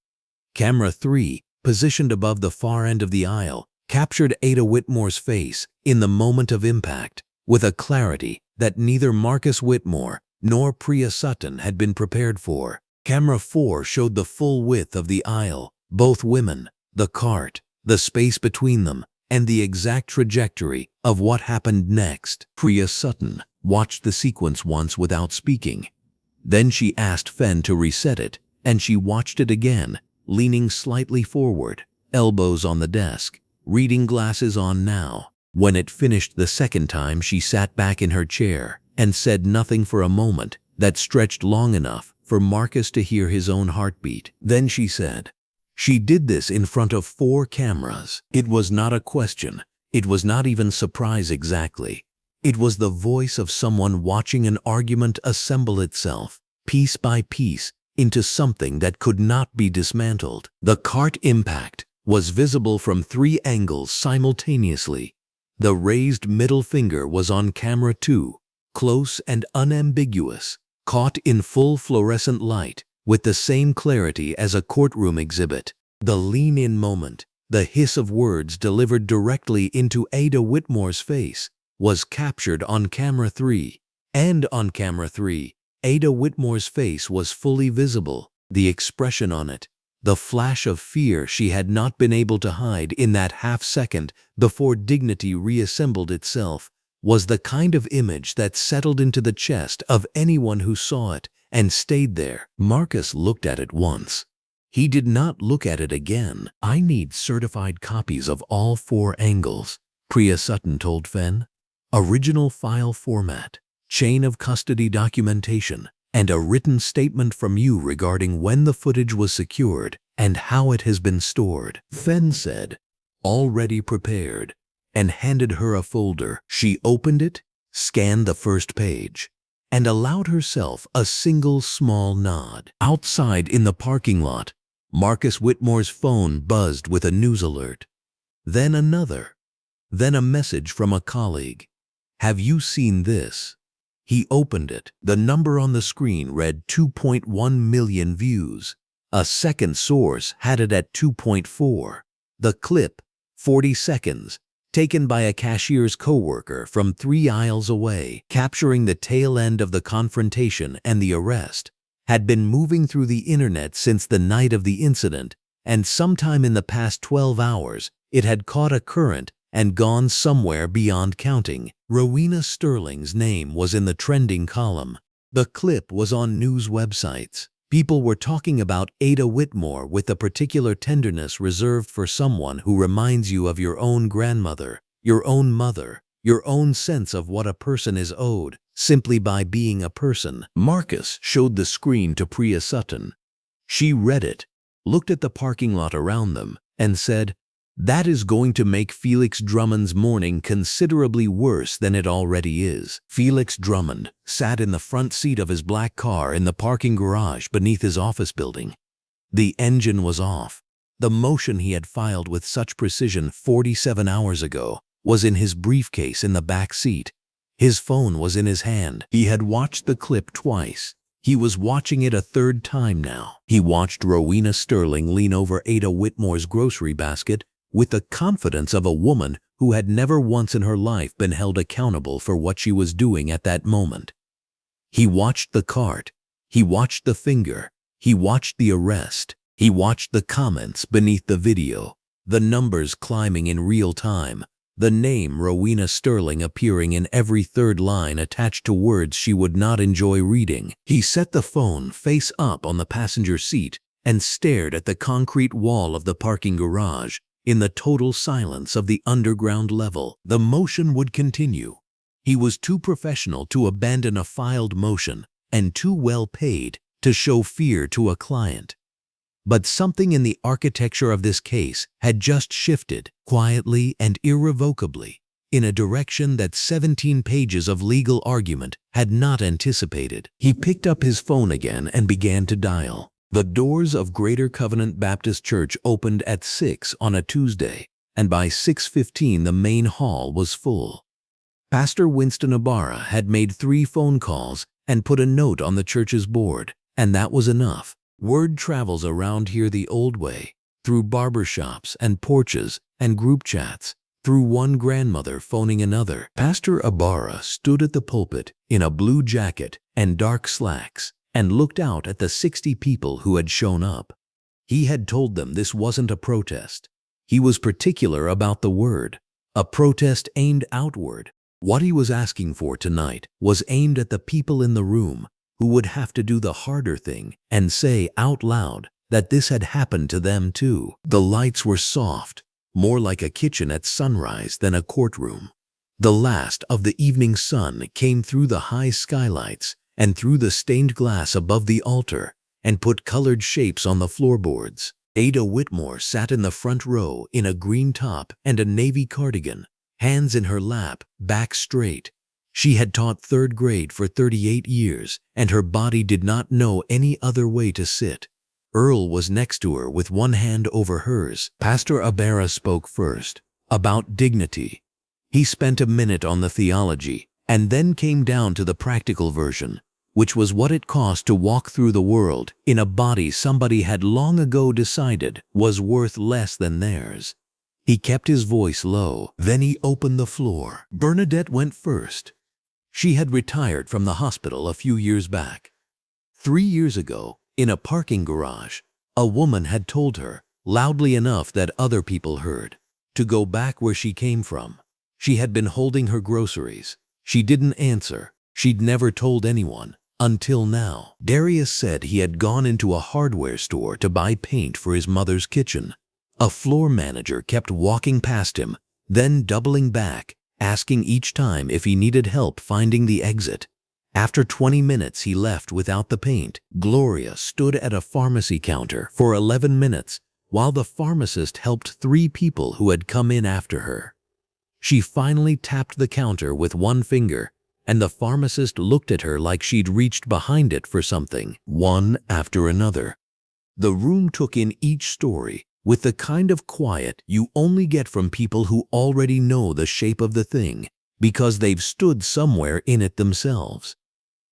Camera 3, positioned above the far end of the aisle, captured Ada Whitmore's face in the moment of impact with a clarity that neither Marcus Whitmore nor Priya Sutton had been prepared for. Camera 4 showed the full width of the aisle, both women, the cart, the space between them, and the exact trajectory of what happened next. Priya Sutton watched the sequence once without speaking. Then she asked Fenn to reset it, and she watched it again, leaning slightly forward, elbows on the desk, reading glasses on now. When it finished the second time, she sat back in her chair and said nothing for a moment that stretched long enough for Marcus to hear his own heartbeat. Then she said, "She did this in front of 4 cameras. It was not a question. It was not even surprise exactly. It was the voice of someone watching an argument assemble itself, piece by piece, into something that could not be dismantled." The cart impact was visible from 3 angles simultaneously. The raised middle finger was on camera 2, close and unambiguous, caught in full fluorescent light with the same clarity as a courtroom exhibit. The lean-in moment, the hiss of words delivered directly into Ada Whitmore's face, was captured on camera 3. And on camera 3, Ada Whitmore's face was fully visible. The expression on it, the flash of fear she had not been able to hide in that half-second before dignity reassembled itself, was the kind of image that settled into the chest of anyone who saw it and stayed there. Marcus looked at it once. He did not look at it again. "I need certified copies of all 4 angles," Priya Sutton told Fenn. "Original file format, chain of custody documentation, and a written statement from you regarding when the footage was secured and how it has been stored." Fenn said, "Already prepared," and handed her a folder. She opened it, scanned the first page, and allowed herself a single small nod. Outside in the parking lot, Marcus Whitmore's phone buzzed with a news alert. Then another. Then a message from a colleague. "Have you seen this?" He opened it. The number on the screen read 2.1 million views. A second source had it at 2.4. The clip, 40 seconds, taken by a cashier's coworker from 3 aisles away, capturing the tail end of the confrontation and the arrest, had been moving through the internet since the night of the incident, and sometime in the past 12 hours, it had caught a current and gone somewhere beyond counting. Rowena Stirling's name was in the trending column. The clip was on news websites. People were talking about Ada Whitmore with a particular tenderness reserved for someone who reminds you of your own grandmother, your own mother, your own sense of what a person is owed, simply by being a person. Marcus showed the screen to Priya Sutton. She read it, looked at the parking lot around them, and said, "That is going to make Felix Drummond's morning considerably worse than it already is." Felix Drummond sat in the front seat of his black car in the parking garage beneath his office building. The engine was off. The motion he had filed with such precision 47 hours ago was in his briefcase in the back seat. His phone was in his hand. He had watched the clip twice. He was watching it a third time now. He watched Rowena Stirling lean over Ada Whitmore's grocery basket with the confidence of a woman who had never once in her life been held accountable for what she was doing at that moment. He watched the cart. He watched the finger. He watched the arrest. He watched the comments beneath the video, the numbers climbing in real time, the name Rowena Stirling appearing in every third line attached to words she would not enjoy reading. He set the phone face up on the passenger seat and stared at the concrete wall of the parking garage. In the total silence of the underground level, the motion would continue. He was too professional to abandon a filed motion and too well paid to show fear to a client. But something in the architecture of this case had just shifted, quietly and irrevocably, in a direction that 17 pages of legal argument had not anticipated. He picked up his phone again and began to dial. The doors of Greater Covenant Baptist Church opened at 6 on a Tuesday, and by 6:15 the main hall was full. Pastor Winston Ibarra had made 3 phone calls and put a note on the church's board, and that was enough. Word travels around here the old way, through barbershops and porches and group chats, through one grandmother phoning another. Pastor Ibarra stood at the pulpit in a blue jacket and dark slacks, and looked out at the 60 people who had shown up. He had told them this wasn't a protest. He was particular about the word, a protest aimed outward. What he was asking for tonight was aimed at the people in the room who would have to do the harder thing and say out loud that this had happened to them too. The lights were soft, more like a kitchen at sunrise than a courtroom. The last of the evening sun came through the high skylights and through the stained glass above the altar and put colored shapes on the floorboards. Ada Whitmore sat in the front row in a green top and a navy cardigan, hands in her lap, back straight. She had taught 3rd grade for 38 years, and her body did not know any other way to sit. Earl was next to her with one hand over hers. Pastor Ibarra spoke first, about dignity. He spent a minute on the theology, and then came down to the practical version, which was what it cost to walk through the world in a body somebody had long ago decided was worth less than theirs. He kept his voice low, then he opened the floor. Bernadette went first. She had retired from the hospital a few years back. 3 years ago, in a parking garage, a woman had told her, loudly enough that other people heard, to go back where she came from. She had been holding her groceries. She didn't answer. She'd never told anyone, until now. Darius said he had gone into a hardware store to buy paint for his mother's kitchen. A floor manager kept walking past him, then doubling back, asking each time if he needed help finding the exit. After 20 minutes he left without the paint. Gloria stood at a pharmacy counter for 11 minutes while the pharmacist helped 3 people who had come in after her. She finally tapped the counter with one finger, and the pharmacist looked at her like she'd reached behind it for something, one after another. The room took in each story with the kind of quiet you only get from people who already know the shape of the thing because they've stood somewhere in it themselves.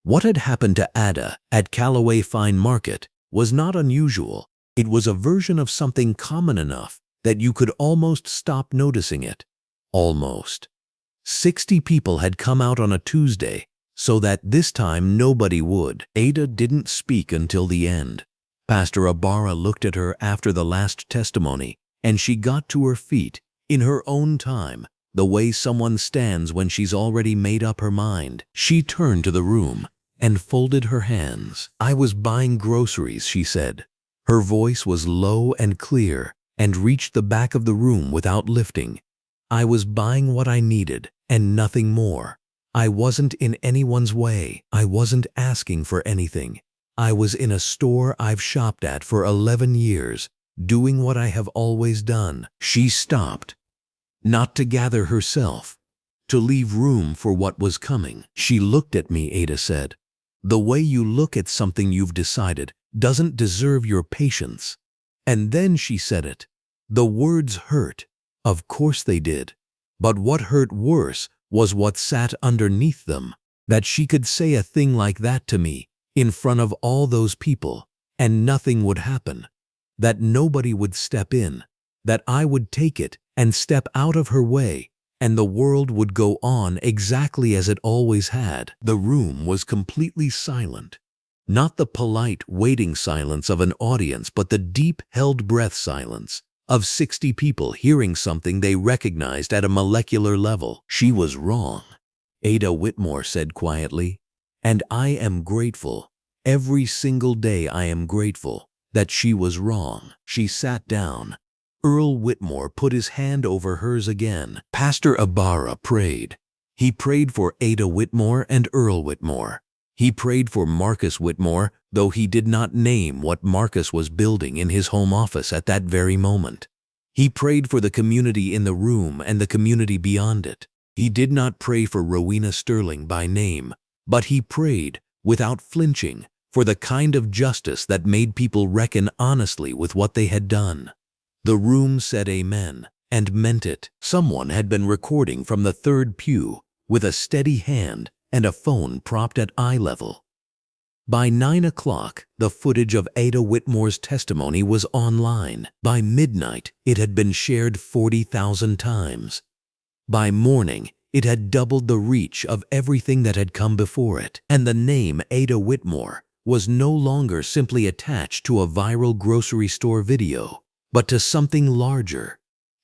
What had happened to Ada at Calloway Fine Market was not unusual. It was a version of something common enough that you could almost stop noticing it. Almost. 60 people had come out on a Tuesday, so that this time nobody would. Ada didn't speak until the end. Pastor Ibarra looked at her after the last testimony, and she got to her feet, in her own time, the way someone stands when she's already made up her mind. She turned to the room and folded her hands. "I was buying groceries," she said. Her voice was low and clear and reached the back of the room without lifting. "I was buying what I needed and nothing more. I wasn't in anyone's way. I wasn't asking for anything. I was in a store I've shopped at for 11 years, doing what I have always done." She stopped, not to gather herself, to leave room for what was coming. "She looked at me," Ada said. "The way you look at something you've decided doesn't deserve your patience." And then she said it. The words hurt. Of course they did. But what hurt worse was what sat underneath them. That she could say a thing like that to me, in front of all those people, and nothing would happen. That nobody would step in. That I would take it and step out of her way, and the world would go on exactly as it always had. The room was completely silent. Not the polite, waiting silence of an audience, but the deep, held-breath silence of 60 people hearing something they recognized at a molecular level. "She was wrong," Ada Whitmore said quietly, "and I am grateful. Every single day I am grateful that she was wrong." She sat down. Earl Whitmore put his hand over hers again. Pastor Ibarra prayed. He prayed for Ada Whitmore and Earl Whitmore. He prayed for Marcus Whitmore, though he did not name what Marcus was building in his home office at that very moment. He prayed for the community in the room and the community beyond it. He did not pray for Rowena Stirling by name, but he prayed, without flinching, for the kind of justice that made people reckon honestly with what they had done. The room said amen, and meant it. Someone had been recording from the third pew, with a steady hand and a phone propped at eye level. By 9 o'clock, the footage of Ada Whitmore's testimony was online. By midnight, it had been shared 40,000 times. By morning, it had doubled the reach of everything that had come before it. And the name Ada Whitmore was no longer simply attached to a viral grocery store video, but to something larger,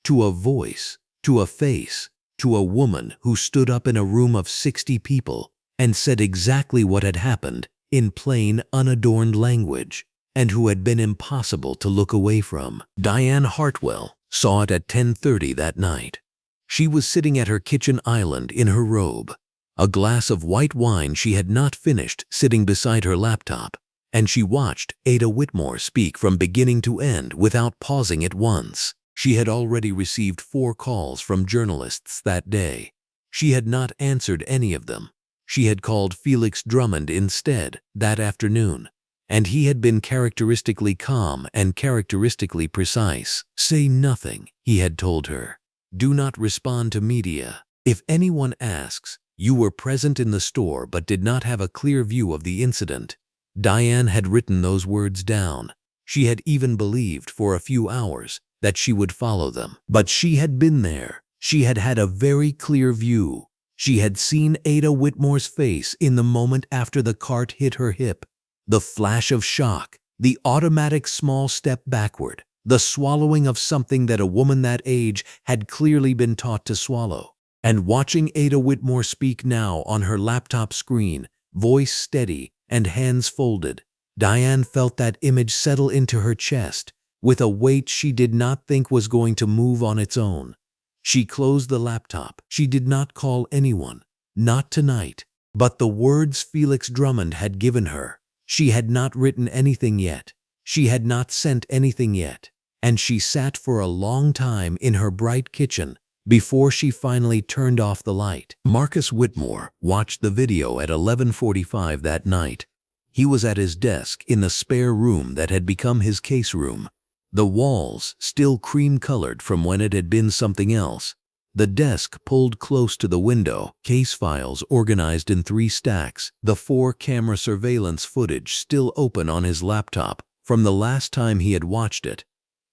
to a voice, to a face, to a woman who stood up in a room of 60 people and said exactly what had happened in plain, unadorned language, and who had been impossible to look away from. Diane Hartwell saw it at 10:30 that night. She was sitting at her kitchen island in her robe, a glass of white wine she had not finished sitting beside her laptop, and she watched Ada Whitmore speak from beginning to end without pausing it once. She had already received 4 calls from journalists that day. She had not answered any of them. She had called Felix Drummond instead that afternoon, and he had been characteristically calm and characteristically precise. "Say nothing," he had told her. "Do not respond to media. If anyone asks, you were present in the store but did not have a clear view of the incident." Diane had written those words down. She had even believed for a few hours that she would follow them. But she had been there. She had had a very clear view. She had seen Ada Whitmore's face in the moment after the cart hit her hip. The flash of shock, the automatic small step backward, the swallowing of something that a woman that age had clearly been taught to swallow. And watching Ada Whitmore speak now on her laptop screen, voice steady and hands folded, Diane felt that image settle into her chest with a weight she did not think was going to move on its own. She closed the laptop. She did not call anyone, not tonight. But the words Felix Drummond had given her, she had not written anything yet. She had not sent anything yet. And she sat for a long time in her bright kitchen before she finally turned off the light. Marcus Whitmore watched the video at 11:45 that night. He was at his desk in the spare room that had become his case room. The walls still cream-colored from when it had been something else. The desk pulled close to the window, case files organized in 3 stacks, the 4-camera surveillance footage still open on his laptop from the last time he had watched it.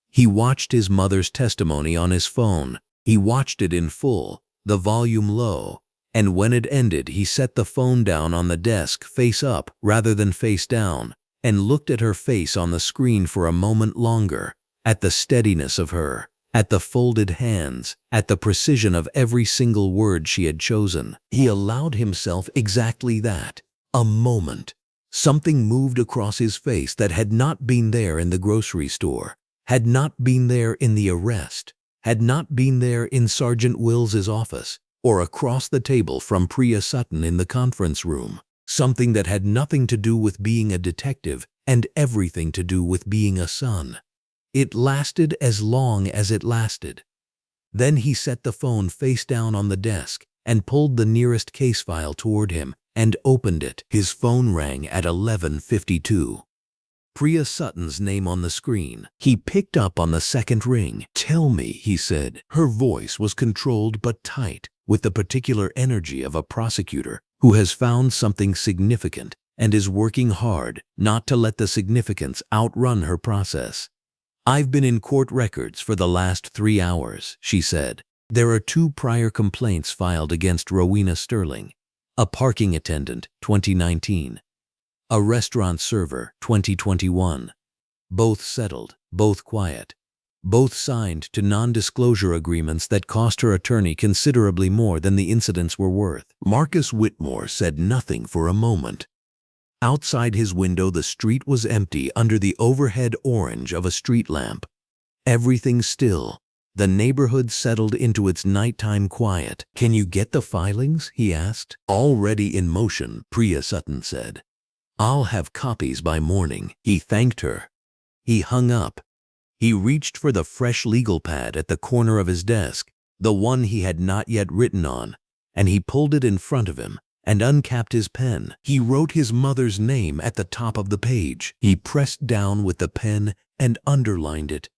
He watched his mother's testimony on his phone, He watched it in full, the volume low, and when it ended he set the phone down on the desk face up rather than face down, and looked at her face on the screen for a moment longer, at the steadiness of her, at the folded hands, at the precision of every single word she had chosen. He allowed himself exactly that, a moment. Something moved across his face that had not been there in the grocery store, had not been there in the arrest, had not been there in Sergeant Wills's office, or across the table from Priya Sutton in the conference room. Something that had nothing to do with being a detective and everything to do with being a son. It lasted as long as it lasted. Then he set the phone face down on the desk and pulled the nearest case file toward him and opened it. His phone rang at 11:52. Priya Sutton's name on the screen. He picked up on the second ring. "Tell me," he said. Her voice was controlled but tight, with the particular energy of a prosecutor who has found something significant and is working hard not to let the significance outrun her process. "I've been in court records for the last 3 hours," she said. "There are 2 prior complaints filed against Rowena Stirling. A parking attendant, 2019. A restaurant server, 2021. Both settled, both quiet. Both signed to non-disclosure agreements that cost her attorney considerably more than the incidents were worth." Marcus Whitmore said nothing for a moment. Outside his window the street was empty under the overhead orange of a street lamp. Everything still. The neighborhood settled into its nighttime quiet. "Can you get the filings?" he asked. "Already in motion," Priya Sutton said. "I'll have copies by morning." He thanked her. He hung up. He reached for the fresh legal pad at the corner of his desk, the one he had not yet written on, and he pulled it in front of him and uncapped his pen. He wrote his mother's name at the top of the page. He pressed down with the pen and underlined it.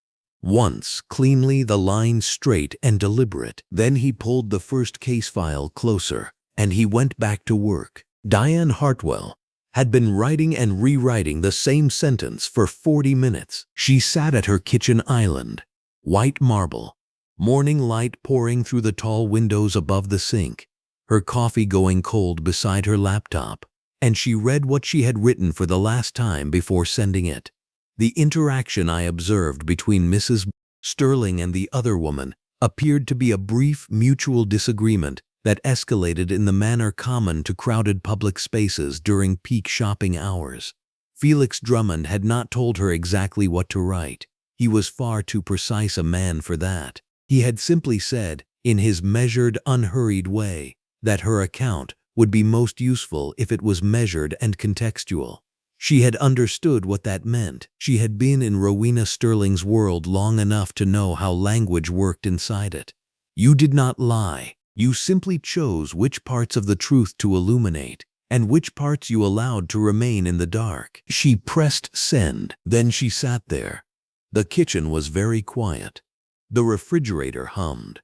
Once, cleanly, the line straight and deliberate. Then he pulled the first case file closer, and he went back to work. Diane Hartwell had been writing and rewriting the same sentence for 40 minutes. She sat at her kitchen island, white marble, morning light pouring through the tall windows above the sink, her coffee going cold beside her laptop, and she read what she had written for the last time before sending it. "The interaction I observed between Mrs. Stirling and the other woman appeared to be a brief mutual disagreement that escalated in the manner common to crowded public spaces during peak shopping hours. Felix Drummond had not told her exactly what to write. He was far too precise a man for that. He had simply said, in his measured, unhurried way, that her account would be most useful if it was measured and contextual. She had understood what that meant. She had been in Rowena Stirling's world long enough to know how language worked inside it. You did not lie. You simply chose which parts of the truth to illuminate and which parts you allowed to remain in the dark. She pressed send. Then she sat there. The kitchen was very quiet. The refrigerator hummed.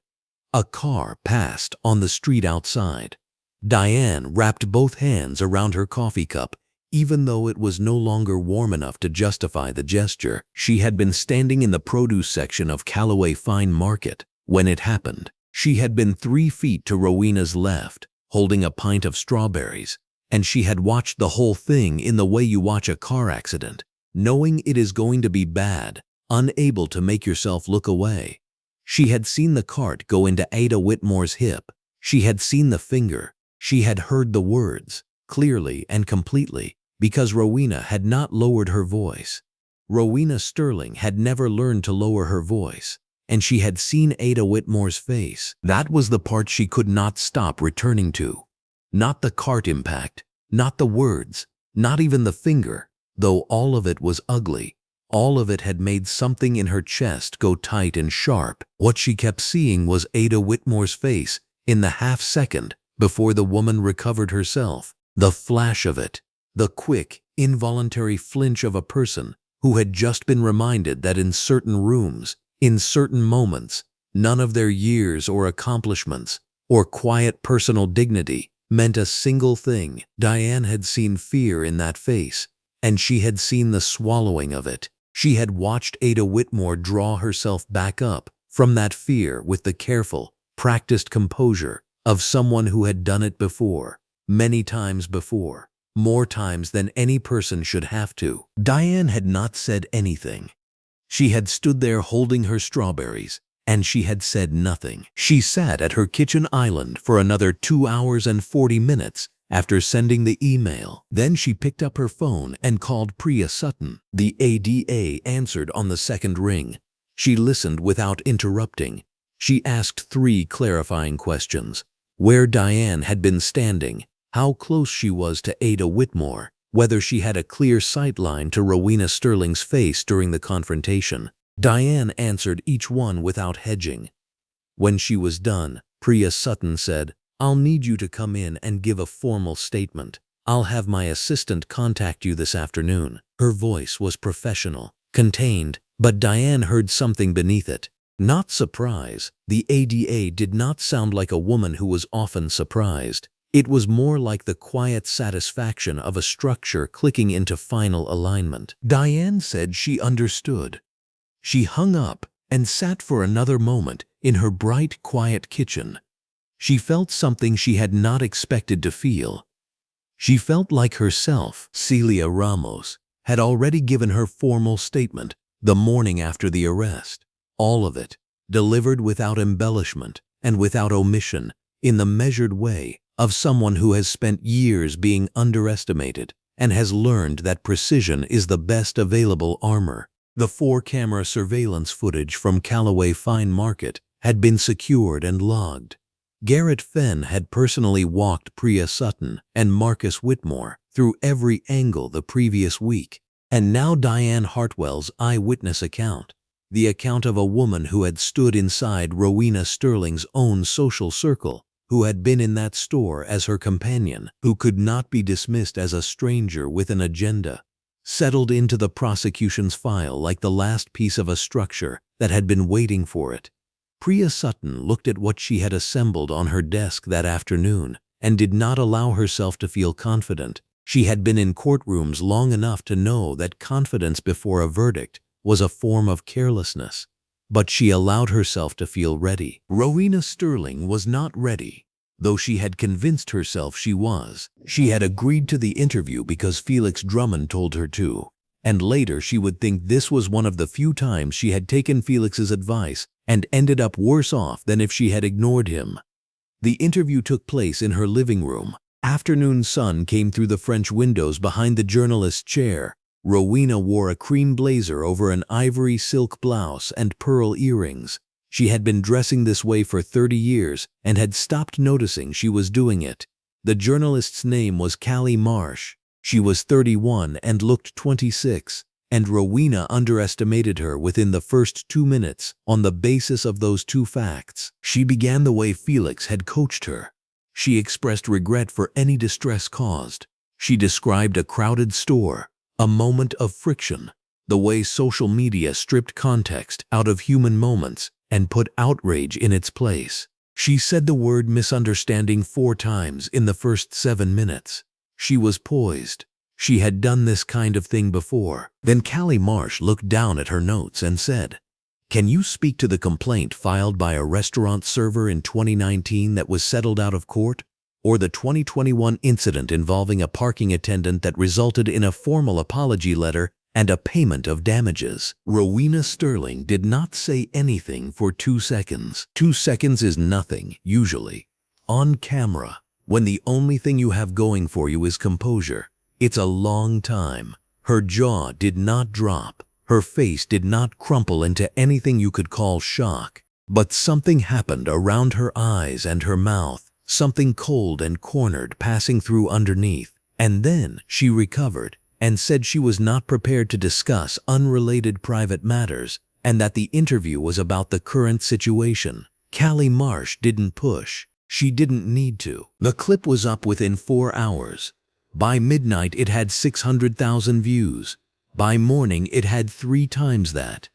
A car passed on the street outside. Diane wrapped both hands around her coffee cup, even though it was no longer warm enough to justify the gesture. She had been standing in the produce section of Calloway Fine Market when it happened. She had been 3 feet to Rowena's left, holding a pint of strawberries, and she had watched the whole thing in the way you watch a car accident, knowing it is going to be bad, unable to make yourself look away. She had seen the cart go into Ada Whitmore's hip. She had seen the finger. She had heard the words, clearly and completely, because Rowena had not lowered her voice. Rowena Stirling had never learned to lower her voice, and she had seen Ada Whitmore's face. That was the part she could not stop returning to. Not the cart impact, not the words, not even the finger, though all of it was ugly. All of it had made something in her chest go tight and sharp. What she kept seeing was Ada Whitmore's face in the half-second before the woman recovered herself. The flash of it, the quick, involuntary flinch of a person who had just been reminded that in certain rooms, in certain moments, none of their years or accomplishments or quiet personal dignity meant a single thing. Diane had seen fear in that face, and she had seen the swallowing of it. She had watched Ada Whitmore draw herself back up from that fear with the careful, practiced composure of someone who had done it before, many times before, more times than any person should have to. Diane had not said anything. She had stood there holding her strawberries, and she had said nothing. She sat at her kitchen island for another 2 hours and 40 minutes after sending the email. Then she picked up her phone and called Priya Sutton. The ADA answered on the second ring. She listened without interrupting. She asked 3 clarifying questions: where Diane had been standing, how close she was to Ada Whitmore, whether she had a clear sightline to Rowena Stirling's face during the confrontation. Diane answered each one without hedging. When she was done, Priya Sutton said, "I'll need you to come in and give a formal statement. I'll have my assistant contact you this afternoon." Her voice was professional, contained, but Diane heard something beneath it. Not surprise. The ADA did not sound like a woman who was often surprised. It was more like the quiet satisfaction of a structure clicking into final alignment. Diane said she understood. She hung up and sat for another moment in her bright, quiet kitchen. She felt something she had not expected to feel. She felt like herself. Celia Ramos had already given her formal statement the morning after the arrest. All of it, delivered without embellishment and without omission, in the measured way of someone who has spent years being underestimated and has learned that precision is the best available armor. The 4-camera surveillance footage from Calloway Fine Market had been secured and logged. Garrett Fenn had personally walked Priya Sutton and Marcus Whitmore through every angle the previous week, and now Diane Hartwell's eyewitness account, the account of a woman who had stood inside Rowena Stirling's own social circle, who had been in that store as her companion, who could not be dismissed as a stranger with an agenda, settled into the prosecution's file like the last piece of a structure that had been waiting for it. Priya Sutton looked at what she had assembled on her desk that afternoon and did not allow herself to feel confident. She had been in courtrooms long enough to know that confidence before a verdict was a form of carelessness, but she allowed herself to feel ready. Rowena Stirling was not ready, though she had convinced herself she was. She had agreed to the interview because Felix Drummond told her to, and later she would think this was one of the few times she had taken Felix's advice and ended up worse off than if she had ignored him. The interview took place in her living room. Afternoon sun came through the French windows behind the journalist's chair. Rowena wore a cream blazer over an ivory silk blouse and pearl earrings. She had been dressing this way for 30 years and had stopped noticing she was doing it. The journalist's name was Callie Marsh. She was 31 and looked 26, and Rowena underestimated her within the first 2 minutes on the basis of those 2 facts. She began the way Felix had coached her. She expressed regret for any distress caused. She described a crowded store, a moment of friction, the way social media stripped context out of human moments and put outrage in its place. She said the word misunderstanding 4 times in the first 7 minutes. She was poised. She had done this kind of thing before. Then Callie Marsh looked down at her notes and said, "Can you speak to the complaint filed by a restaurant server in 2019 that was settled out of court? Or the 2021 incident involving a parking attendant that resulted in a formal apology letter and a payment of damages?" Rowena Stirling did not say anything for 2 seconds. 2 seconds is nothing, usually. On camera, when the only thing you have going for you is composure, it's a long time. Her jaw did not drop. Her face did not crumple into anything you could call shock. But something happened around her eyes and her mouth, something cold and cornered passing through underneath. And then she recovered and said she was not prepared to discuss unrelated private matters and that the interview was about the current situation. Callie Marsh didn't push. She didn't need to. The clip was up within 4 hours. By midnight, it had 600,000 views. By morning, it had 3 times that.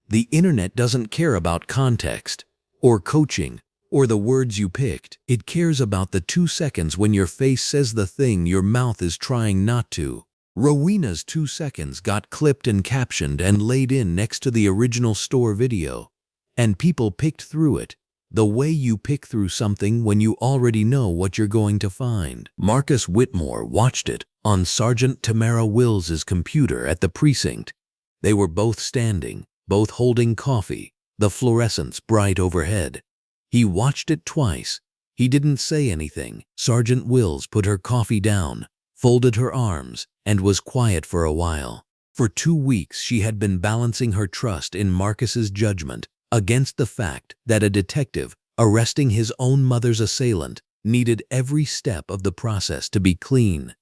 The internet doesn't care about context, or coaching, or the words you picked. It cares about the 2 seconds when your face says the thing your mouth is trying not to. Rowena's 2 seconds got clipped and captioned and laid in next to the original store video. and people picked through it, the way you pick through something when you already know what you're going to find. Marcus Whitmore watched it on Sergeant Tamara Wills's computer at the precinct. They were both standing, both holding coffee, the fluorescence bright overhead. He watched it twice. He didn't say anything. Sergeant Wills put her coffee down, folded her arms, and was quiet for a while. For 2 weeks she had been balancing her trust in Marcus's judgment against the fact that a detective arresting his own mother's assailant needed every step of the process to be clean.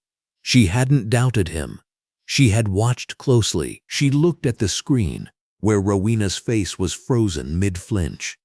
She hadn't doubted him. She had watched closely. She looked at the screen, where Rowena's face was frozen mid-flinch.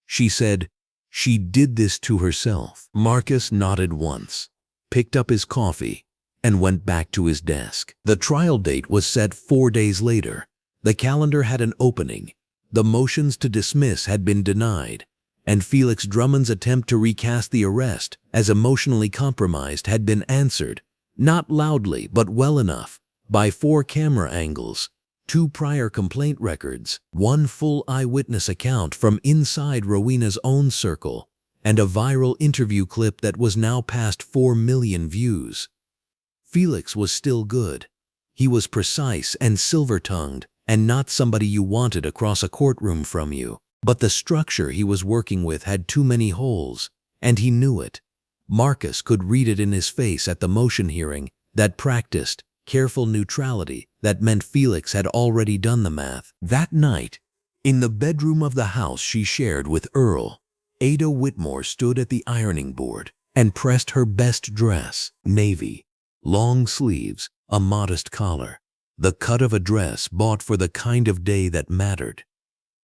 She said, "She did this to herself." Marcus nodded once, picked up his coffee, and went back to his desk. The trial date was set 4 days later. The calendar had an opening. The motions to dismiss had been denied, and Felix Drummond's attempt to recast the arrest as emotionally compromised had been answered, not loudly but well enough, by 4 camera angles, 2 prior complaint records, 1 full eyewitness account from inside Rowena's own circle, and a viral interview clip that was now past 4 million views. Felix was still good. He was precise and silver-tongued, and not somebody you wanted across a courtroom from you. But the structure he was working with had too many holes, and he knew it. Marcus could read it in his face at the motion hearing, that practiced, careful neutrality that meant Felix had already done the math. That night, in the bedroom of the house she shared with Earl, Ada Whitmore stood at the ironing board and pressed her best dress, navy, long sleeves, a modest collar, the cut of a dress bought for the kind of day that mattered.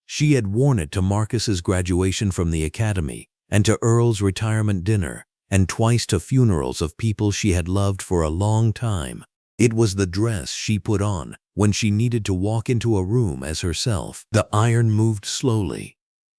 She had worn it to Marcus's graduation from the academy, and to Earl's retirement dinner, and twice to funerals of people she had loved for a long time. It was the dress she put on when she needed to walk into a room as herself. The iron moved slowly.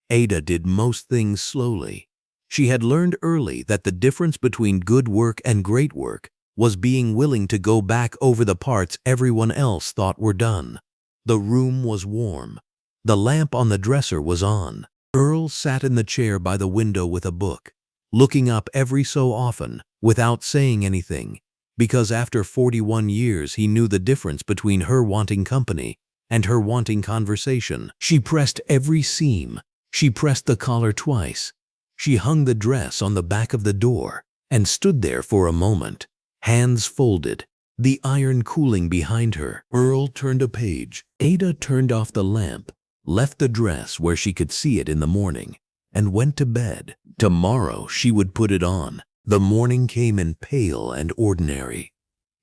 Ada did most things slowly. She had learned early that the difference between good work and great work was being willing to go back over the parts everyone else thought were done. The room was warm. The lamp on the dresser was on. Earl sat in the chair by the window with a book, looking up every so often without saying anything, because after 41 years he knew the difference between her wanting company and her wanting conversation. She pressed every seam. She pressed the collar twice. She hung the dress on the back of the door and stood there for a moment, hands folded, the iron cooling behind her. Earl turned a page. Ada turned off the lamp, left the dress where she could see it in the morning, and went to bed. Tomorrow she would put it on. The morning came in pale and ordinary.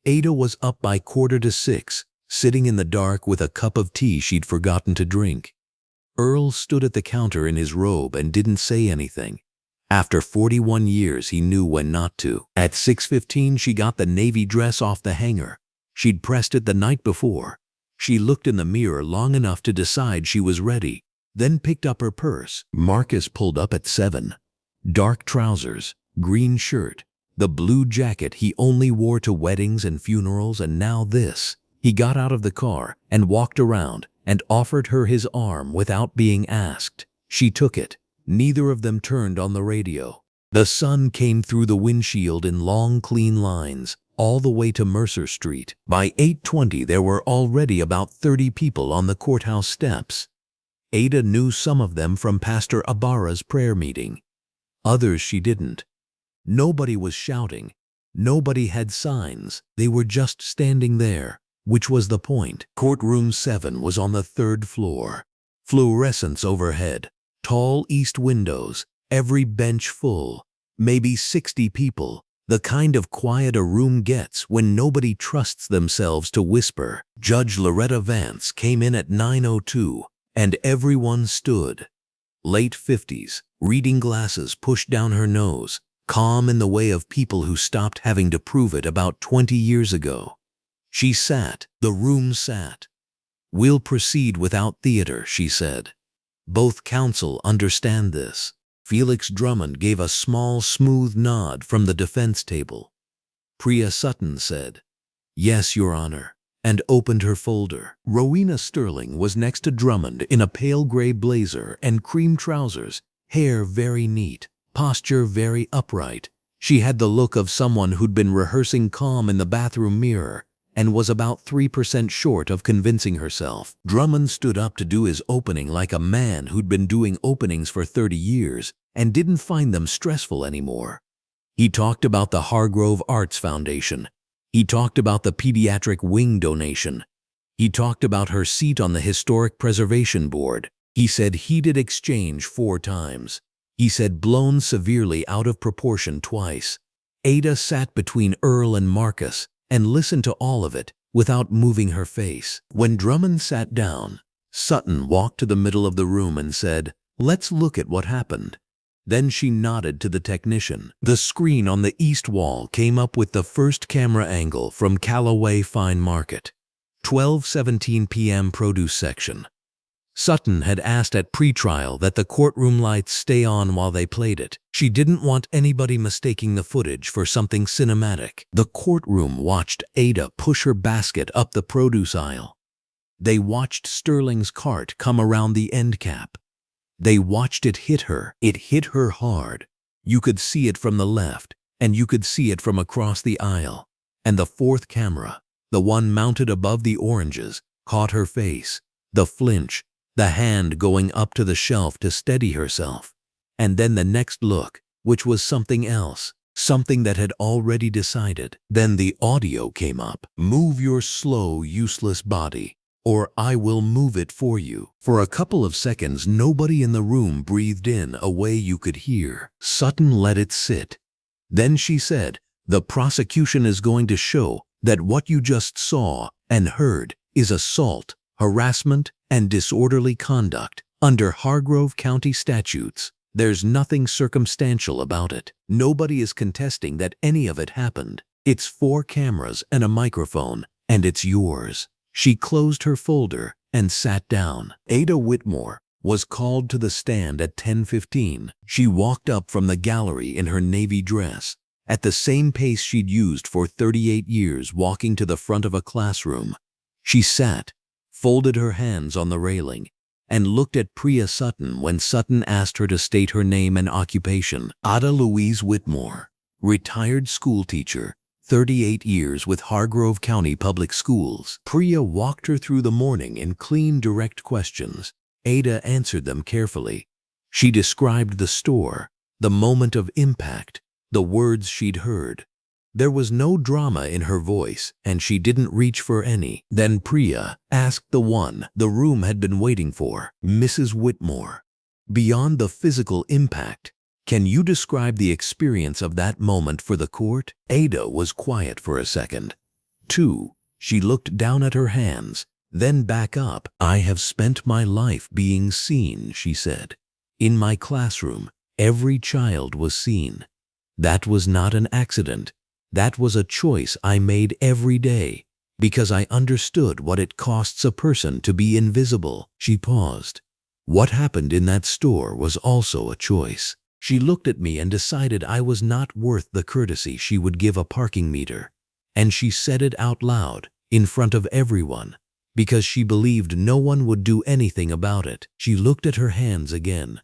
Ada was up by 5:45, sitting in the dark with a cup of tea she'd forgotten to drink. Earl stood at the counter in his robe and didn't say anything. After 41 years, he knew when not to. At 6:15, she got the navy dress off the hanger. She'd pressed it the night before. She looked in the mirror long enough to decide she was ready, then picked up her purse. Marcus pulled up at 7. Dark trousers, green shirt, the blue jacket he only wore to weddings and funerals, and now this. He got out of the car and walked around and offered her his arm without being asked. She took it. Neither of them turned on the radio. The sun came through the windshield in long, clean lines, all the way to Mercer Street. By 8:20, there were already about 30 people on the courthouse steps. Ada knew some of them from Pastor Ibarra's prayer meeting. Others she didn't. Nobody was shouting. Nobody had signs. They were just standing there, which was the point. Courtroom 7 was on the 3rd floor. Fluorescence overhead. Tall east windows, every bench full, maybe 60 people, the kind of quiet a room gets when nobody trusts themselves to whisper. Judge Loretta Vance came in at 9:02, and everyone stood. Late 50s, reading glasses pushed down her nose, calm in the way of people who stopped having to prove it about 20 years ago. She sat, the room sat. "We'll proceed without theater," she said. "Both counsel understand this." Felix Drummond gave a small, smooth nod from the defense table. Priya Sutton said, "Yes, Your Honor," and opened her folder. Rowena Stirling was next to Drummond in a pale gray blazer and cream trousers, hair very neat, posture very upright. She had the look of someone who'd been rehearsing calm in the bathroom mirror and was about 3% short of convincing herself. Drummond stood up to do his opening like a man who'd been doing openings for 30 years and didn't find them stressful anymore. He talked about the Hargrove Arts Foundation. He talked about the pediatric wing donation. He talked about her seat on the Historic Preservation Board. He said heated exchange 4 times. He said blown severely out of proportion twice. Ada sat between Earl and Marcus and listened to all of it without moving her face. When Drummond sat down, Sutton walked to the middle of the room and said, "Let's look at what happened." Then she nodded to the technician. The screen on the east wall came up with the first camera angle from Calloway Fine Market. 12:17 p.m. produce section. Sutton had asked at pretrial that the courtroom lights stay on while they played it. She didn't want anybody mistaking the footage for something cinematic. The courtroom watched Ada push her basket up the produce aisle. They watched Stirling's cart come around the end cap. They watched it hit her. It hit her hard. You could see it from the left, and you could see it from across the aisle. And the fourth camera, the one mounted above the oranges, caught her face, the flinch, the hand going up to the shelf to steady herself. And then the next look, which was something else, something that had already decided. Then the audio came up. "Move your slow, useless body, or I will move it for you." For a couple of seconds, nobody in the room breathed in a way you could hear. Sutton let it sit. Then she said, "The prosecution is going to show that what you just saw and heard is assault, harassment, and disorderly conduct under Hargrove County statutes. There's nothing circumstantial about it. Nobody is contesting that any of it happened. It's 4 cameras and a microphone, and it's yours." She closed her folder and sat down. Ada Whitmore was called to the stand at 10:15. She walked up from the gallery in her navy dress, at the same pace she'd used for 38 years walking to the front of a classroom. She sat, folded her hands on the railing, and looked at Priya Sutton when Sutton asked her to state her name and occupation. Ada Louise Whitmore, retired schoolteacher, 38 years with Hargrove County Public Schools. Priya walked her through the morning in clean, direct questions. Ada answered them carefully. She described the store, the moment of impact, the words she'd heard. There was no drama in her voice, and she didn't reach for any. Then Priya asked the one the room had been waiting for, "Mrs. Whitmore, beyond the physical impact, can you describe the experience of that moment for the court?" Ada was quiet for a second. 2. She looked down at her hands, then back up. "I have spent my life being seen," she said. "In my classroom, every child was seen. That was not an accident. That was a choice I made every day, because I understood what it costs a person to be invisible." She paused. "What happened in that store was also a choice. She looked at me and decided I was not worth the courtesy she would give a parking meter. And she said it out loud, in front of everyone, because she believed no one would do anything about it." She looked at her hands again.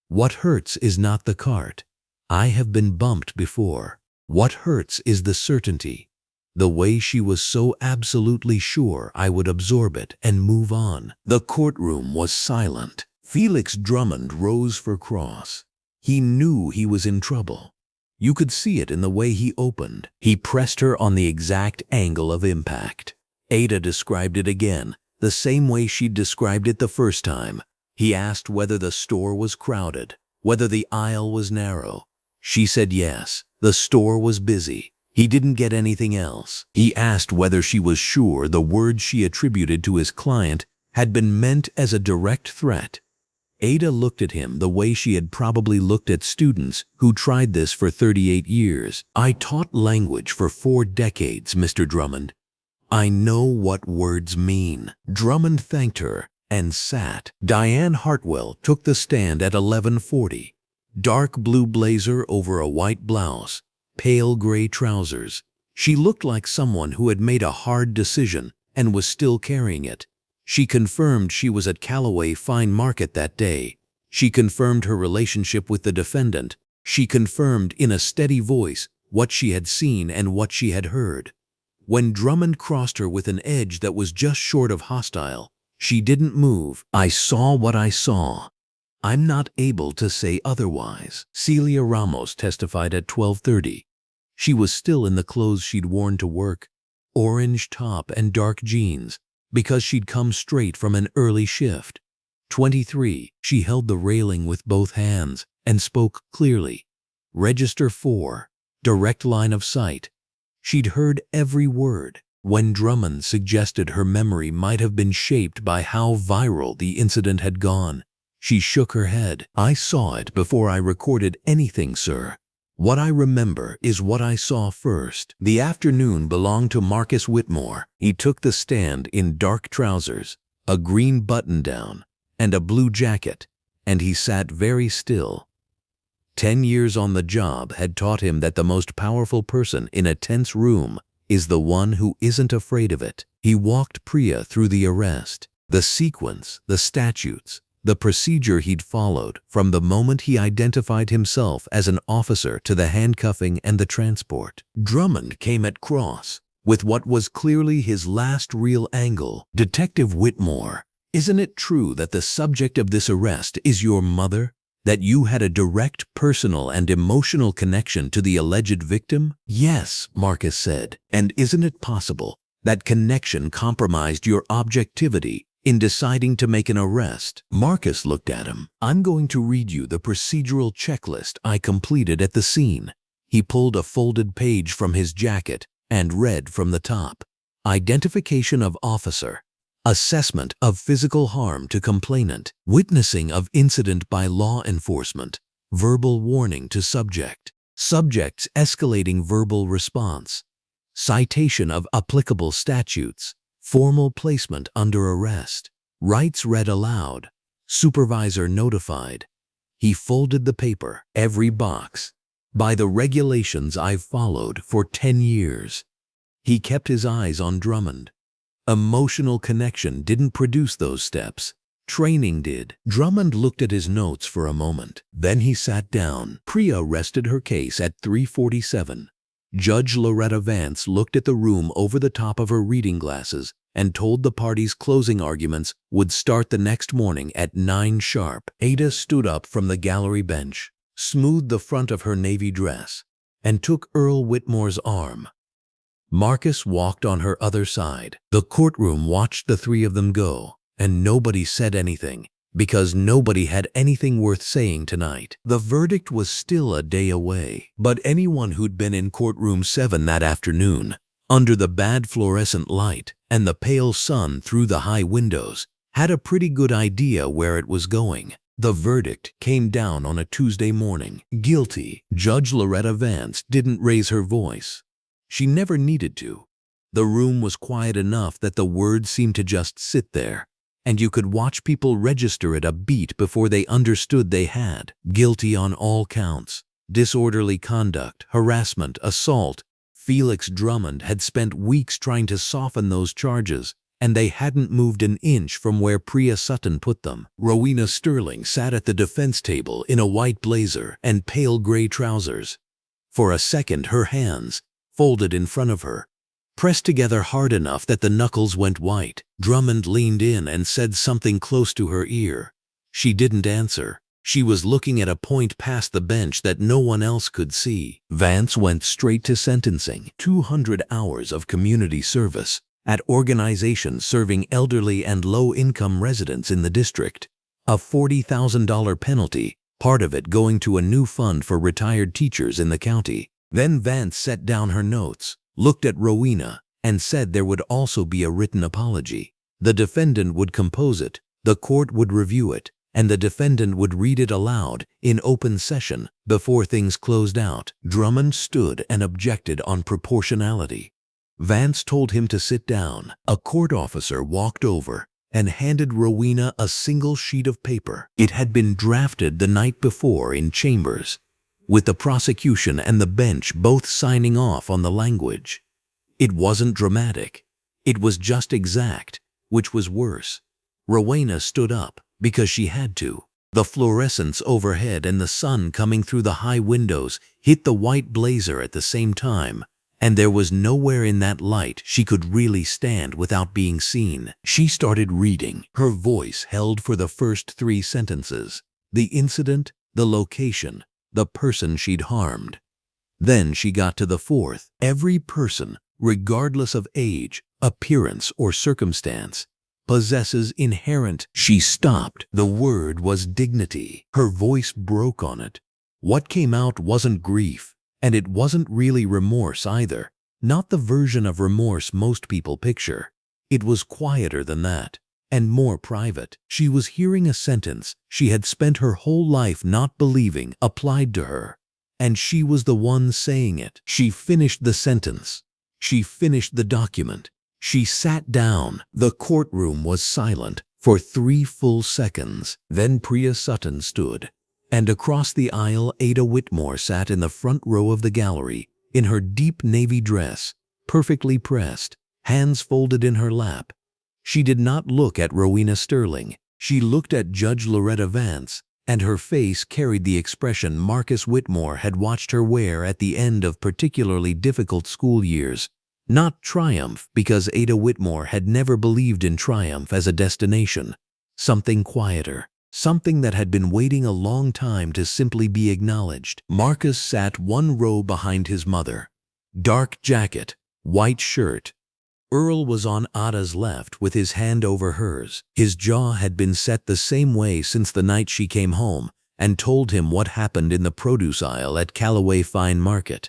"What hurts is not the cart. I have been bumped before. What hurts is the certainty, the way she was so absolutely sure I would absorb it and move on." The courtroom was silent. Felix Drummond rose for cross. He knew he was in trouble. You could see it in the way he opened. He pressed her on the exact angle of impact. Ada described it again, the same way she'd described it the first time. He asked whether the store was crowded, whether the aisle was narrow. She said yes. The store was busy. He didn't get anything else. He asked whether she was sure the words she attributed to his client had been meant as a direct threat. Ada looked at him the way she had probably looked at students who tried this for 38 years. "I taught language for 4 decades, Mr. Drummond. I know what words mean." Drummond thanked her and sat. Diane Hartwell took the stand at 11:40. Dark blue blazer over a white blouse, pale gray trousers. She looked like someone who had made a hard decision and was still carrying it. She confirmed she was at Calloway Fine Market that day. She confirmed her relationship with the defendant. She confirmed in a steady voice what she had seen and what she had heard. When Drummond crossed her with an edge that was just short of hostile, she didn't move. "I saw what I saw. I'm not able to say otherwise," Celia Ramos testified at 12:30. She was still in the clothes she'd worn to work, orange top and dark jeans, because she'd come straight from an early shift. 23. She held the railing with both hands and spoke clearly. "Register 4. Direct line of sight." She'd heard every word. When Drummond suggested her memory might have been shaped by how viral the incident had gone, she shook her head. "I saw it before I recorded anything, sir. What I remember is what I saw first." The afternoon belonged to Marcus Whitmore. He took the stand in dark trousers, a green button-down, and a blue jacket, and he sat very still. 10 years on the job had taught him that the most powerful person in a tense room is the one who isn't afraid of it. He walked Priya through the arrest, the sequence, the statutes, the procedure he'd followed from the moment he identified himself as an officer to the handcuffing and the transport. Drummond came at cross with what was clearly his last real angle. "Detective Whitmore, isn't it true that the subject of this arrest is your mother? That you had a direct personal and emotional connection to the alleged victim?" "Yes," Marcus said. "And isn't it possible that connection compromised your objectivity in deciding to make an arrest?" Marcus looked at him. "I'm going to read you the procedural checklist I completed at the scene." He pulled a folded page from his jacket and read from the top. "Identification of officer. Assessment of physical harm to complainant. Witnessing of incident by law enforcement. Verbal warning to subject. Subject's escalating verbal response. Citation of applicable statutes. Formal placement under arrest. Rights read aloud. Supervisor notified." He folded the paper. "Every box. By the regulations I've followed for 10 years. He kept his eyes on Drummond. Emotional connection didn't produce those steps. Training did. Drummond looked at his notes for a moment. Then he sat down. Priya rested her case at 3:47. Judge Loretta Vance looked at the room over the top of her reading glasses and told the parties closing arguments would start the next morning at 9 sharp. Ada stood up from the gallery bench, smoothed the front of her navy dress, and took Earl Whitmore's arm. Marcus walked on her other side. The courtroom watched the three of them go, and nobody said anything, because nobody had anything worth saying tonight. The verdict was still a day away, but anyone who'd been in courtroom 7 that afternoon, under the bad fluorescent light and the pale sun through the high windows, had a pretty good idea where it was going. The verdict came down on a Tuesday morning. Guilty. Judge Loretta Vance didn't raise her voice. She never needed to. The room was quiet enough that the words seemed to just sit there, and you could watch people register it a beat before they understood they had. Guilty on all counts. Disorderly conduct, harassment, assault. Felix Drummond had spent weeks trying to soften those charges, and they hadn't moved an inch from where Priya Sutton put them. Rowena Stirling sat at the defense table in a white blazer and pale gray trousers. For a second, her hands, folded in front of her, pressed together hard enough that the knuckles went white. Drummond leaned in and said something close to her ear. She didn't answer. She was looking at a point past the bench that no one else could see. Vance went straight to sentencing. 200 hours of community service at organizations serving elderly and low-income residents in the district. A $40,000 penalty, part of it going to a new fund for retired teachers in the county. Then Vance set down her notes, looked at Rowena, and said there would also be a written apology. The defendant would compose it, the court would review it, and the defendant would read it aloud in open session before things closed out. Drummond stood and objected on proportionality. Vance told him to sit down. A court officer walked over and handed Rowena a single sheet of paper. It had been drafted the night before in chambers, with the prosecution and the bench both signing off on the language. It wasn't dramatic. It was just exact, which was worse. Rowena stood up because she had to. The fluorescence overhead and the sun coming through the high windows hit the white blazer at the same time, and there was nowhere in that light she could really stand without being seen. She started reading. Her voice held for the first 3 sentences: the incident, the location, the person she'd harmed. Then she got to the 4th. Every person, regardless of age, appearance, or circumstance, possesses inherent. She stopped. The word was dignity. Her voice broke on it. What came out wasn't grief, and it wasn't really remorse either. Not the version of remorse most people picture. It was quieter than that, and more private. She was hearing a sentence she had spent her whole life not believing applied to her, and she was the one saying it. She finished the sentence. She finished the document. She sat down. The courtroom was silent for 3 full seconds. Then Priya Sutton stood, and across the aisle Ada Whitmore sat in the front row of the gallery, in her deep navy dress, perfectly pressed, hands folded in her lap. She did not look at Rowena Stirling. She looked at Judge Loretta Vance, and her face carried the expression Marcus Whitmore had watched her wear at the end of particularly difficult school years. Not triumph, because Ada Whitmore had never believed in triumph as a destination. Something quieter. Something that had been waiting a long time to simply be acknowledged. Marcus sat 1 row behind his mother. Dark jacket, white shirt. Earl was on Ada's left with his hand over hers. His jaw had been set the same way since the night she came home and told him what happened in the produce aisle at Calloway Fine Market.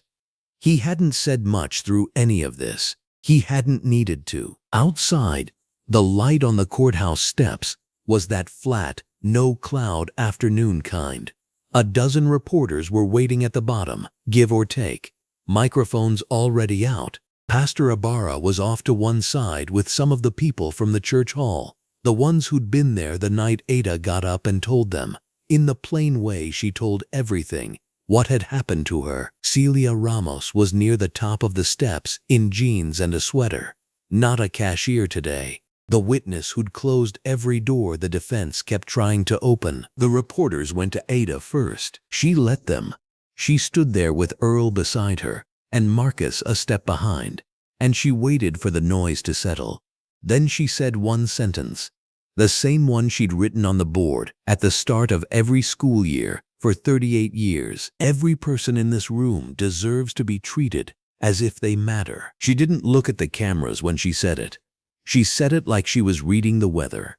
He hadn't said much through any of this. He hadn't needed to. Outside, the light on the courthouse steps was that flat, no-cloud afternoon kind. A dozen reporters were waiting at the bottom, give or take. Microphones already out. Pastor Ibarra was off to one side with some of the people from the church hall, the ones who'd been there the night Ada got up and told them. In the plain way she told everything, what had happened to her. Celia Ramos was near the top of the steps in jeans and a sweater. Not a cashier today. The witness who'd closed every door the defense kept trying to open. The reporters went to Ada first. She let them. She stood there with Earl beside her and Marcus a step behind, and she waited for the noise to settle. Then she said 1 sentence, the same one she'd written on the board at the start of every school year for 38 years. Every person in this room deserves to be treated as if they matter. She didn't look at the cameras when she said it. She said it like she was reading the weather.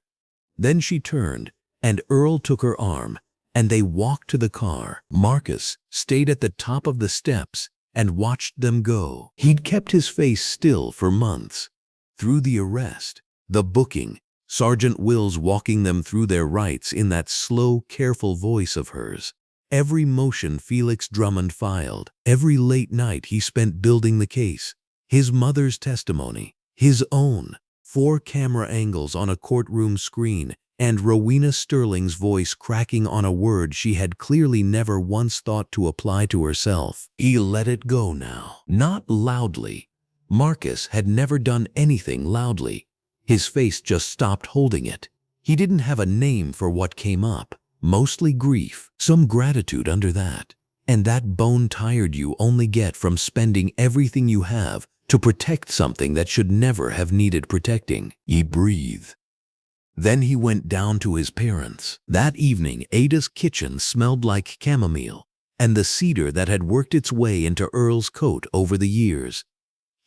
Then she turned, and Earl took her arm, and they walked to the car. Marcus stayed at the top of the steps and watched them go. He'd kept his face still for months. Through the arrest, the booking, Sergeant Wills walking them through their rights in that slow, careful voice of hers. Every motion Felix Drummond filed, every late night he spent building the case, his mother's testimony, his own, 4 camera angles on a courtroom screen, and Rowena Stirling's voice cracking on a word she had clearly never once thought to apply to herself. He let it go now. Not loudly. Marcus had never done anything loudly. His face just stopped holding it. He didn't have a name for what came up. Mostly grief, some gratitude under that. And that bone-tired you only get from spending everything you have to protect something that should never have needed protecting. He breathed. Then he went down to his parents'. That evening, Ada's kitchen smelled like chamomile and the cedar that had worked its way into Earl's coat over the years.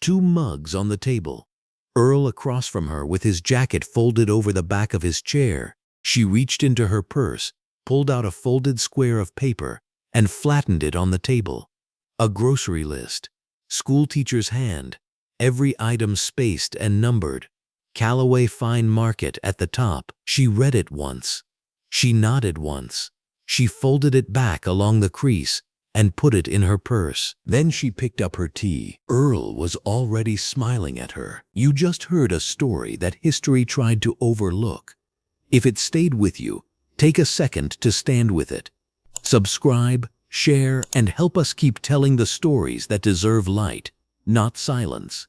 2 mugs on the table. Earl across from her with his jacket folded over the back of his chair. She reached into her purse, pulled out a folded square of paper, and flattened it on the table. A grocery list. Schoolteacher's hand. Every item spaced and numbered. Calloway Fine Market at the top. She read it once. She nodded once. She folded it back along the crease and put it in her purse. Then she picked up her tea. Earl was already smiling at her. You just heard a story that history tried to overlook. If it stayed with you, take a second to stand with it. Subscribe, share, and help us keep telling the stories that deserve light, not silence.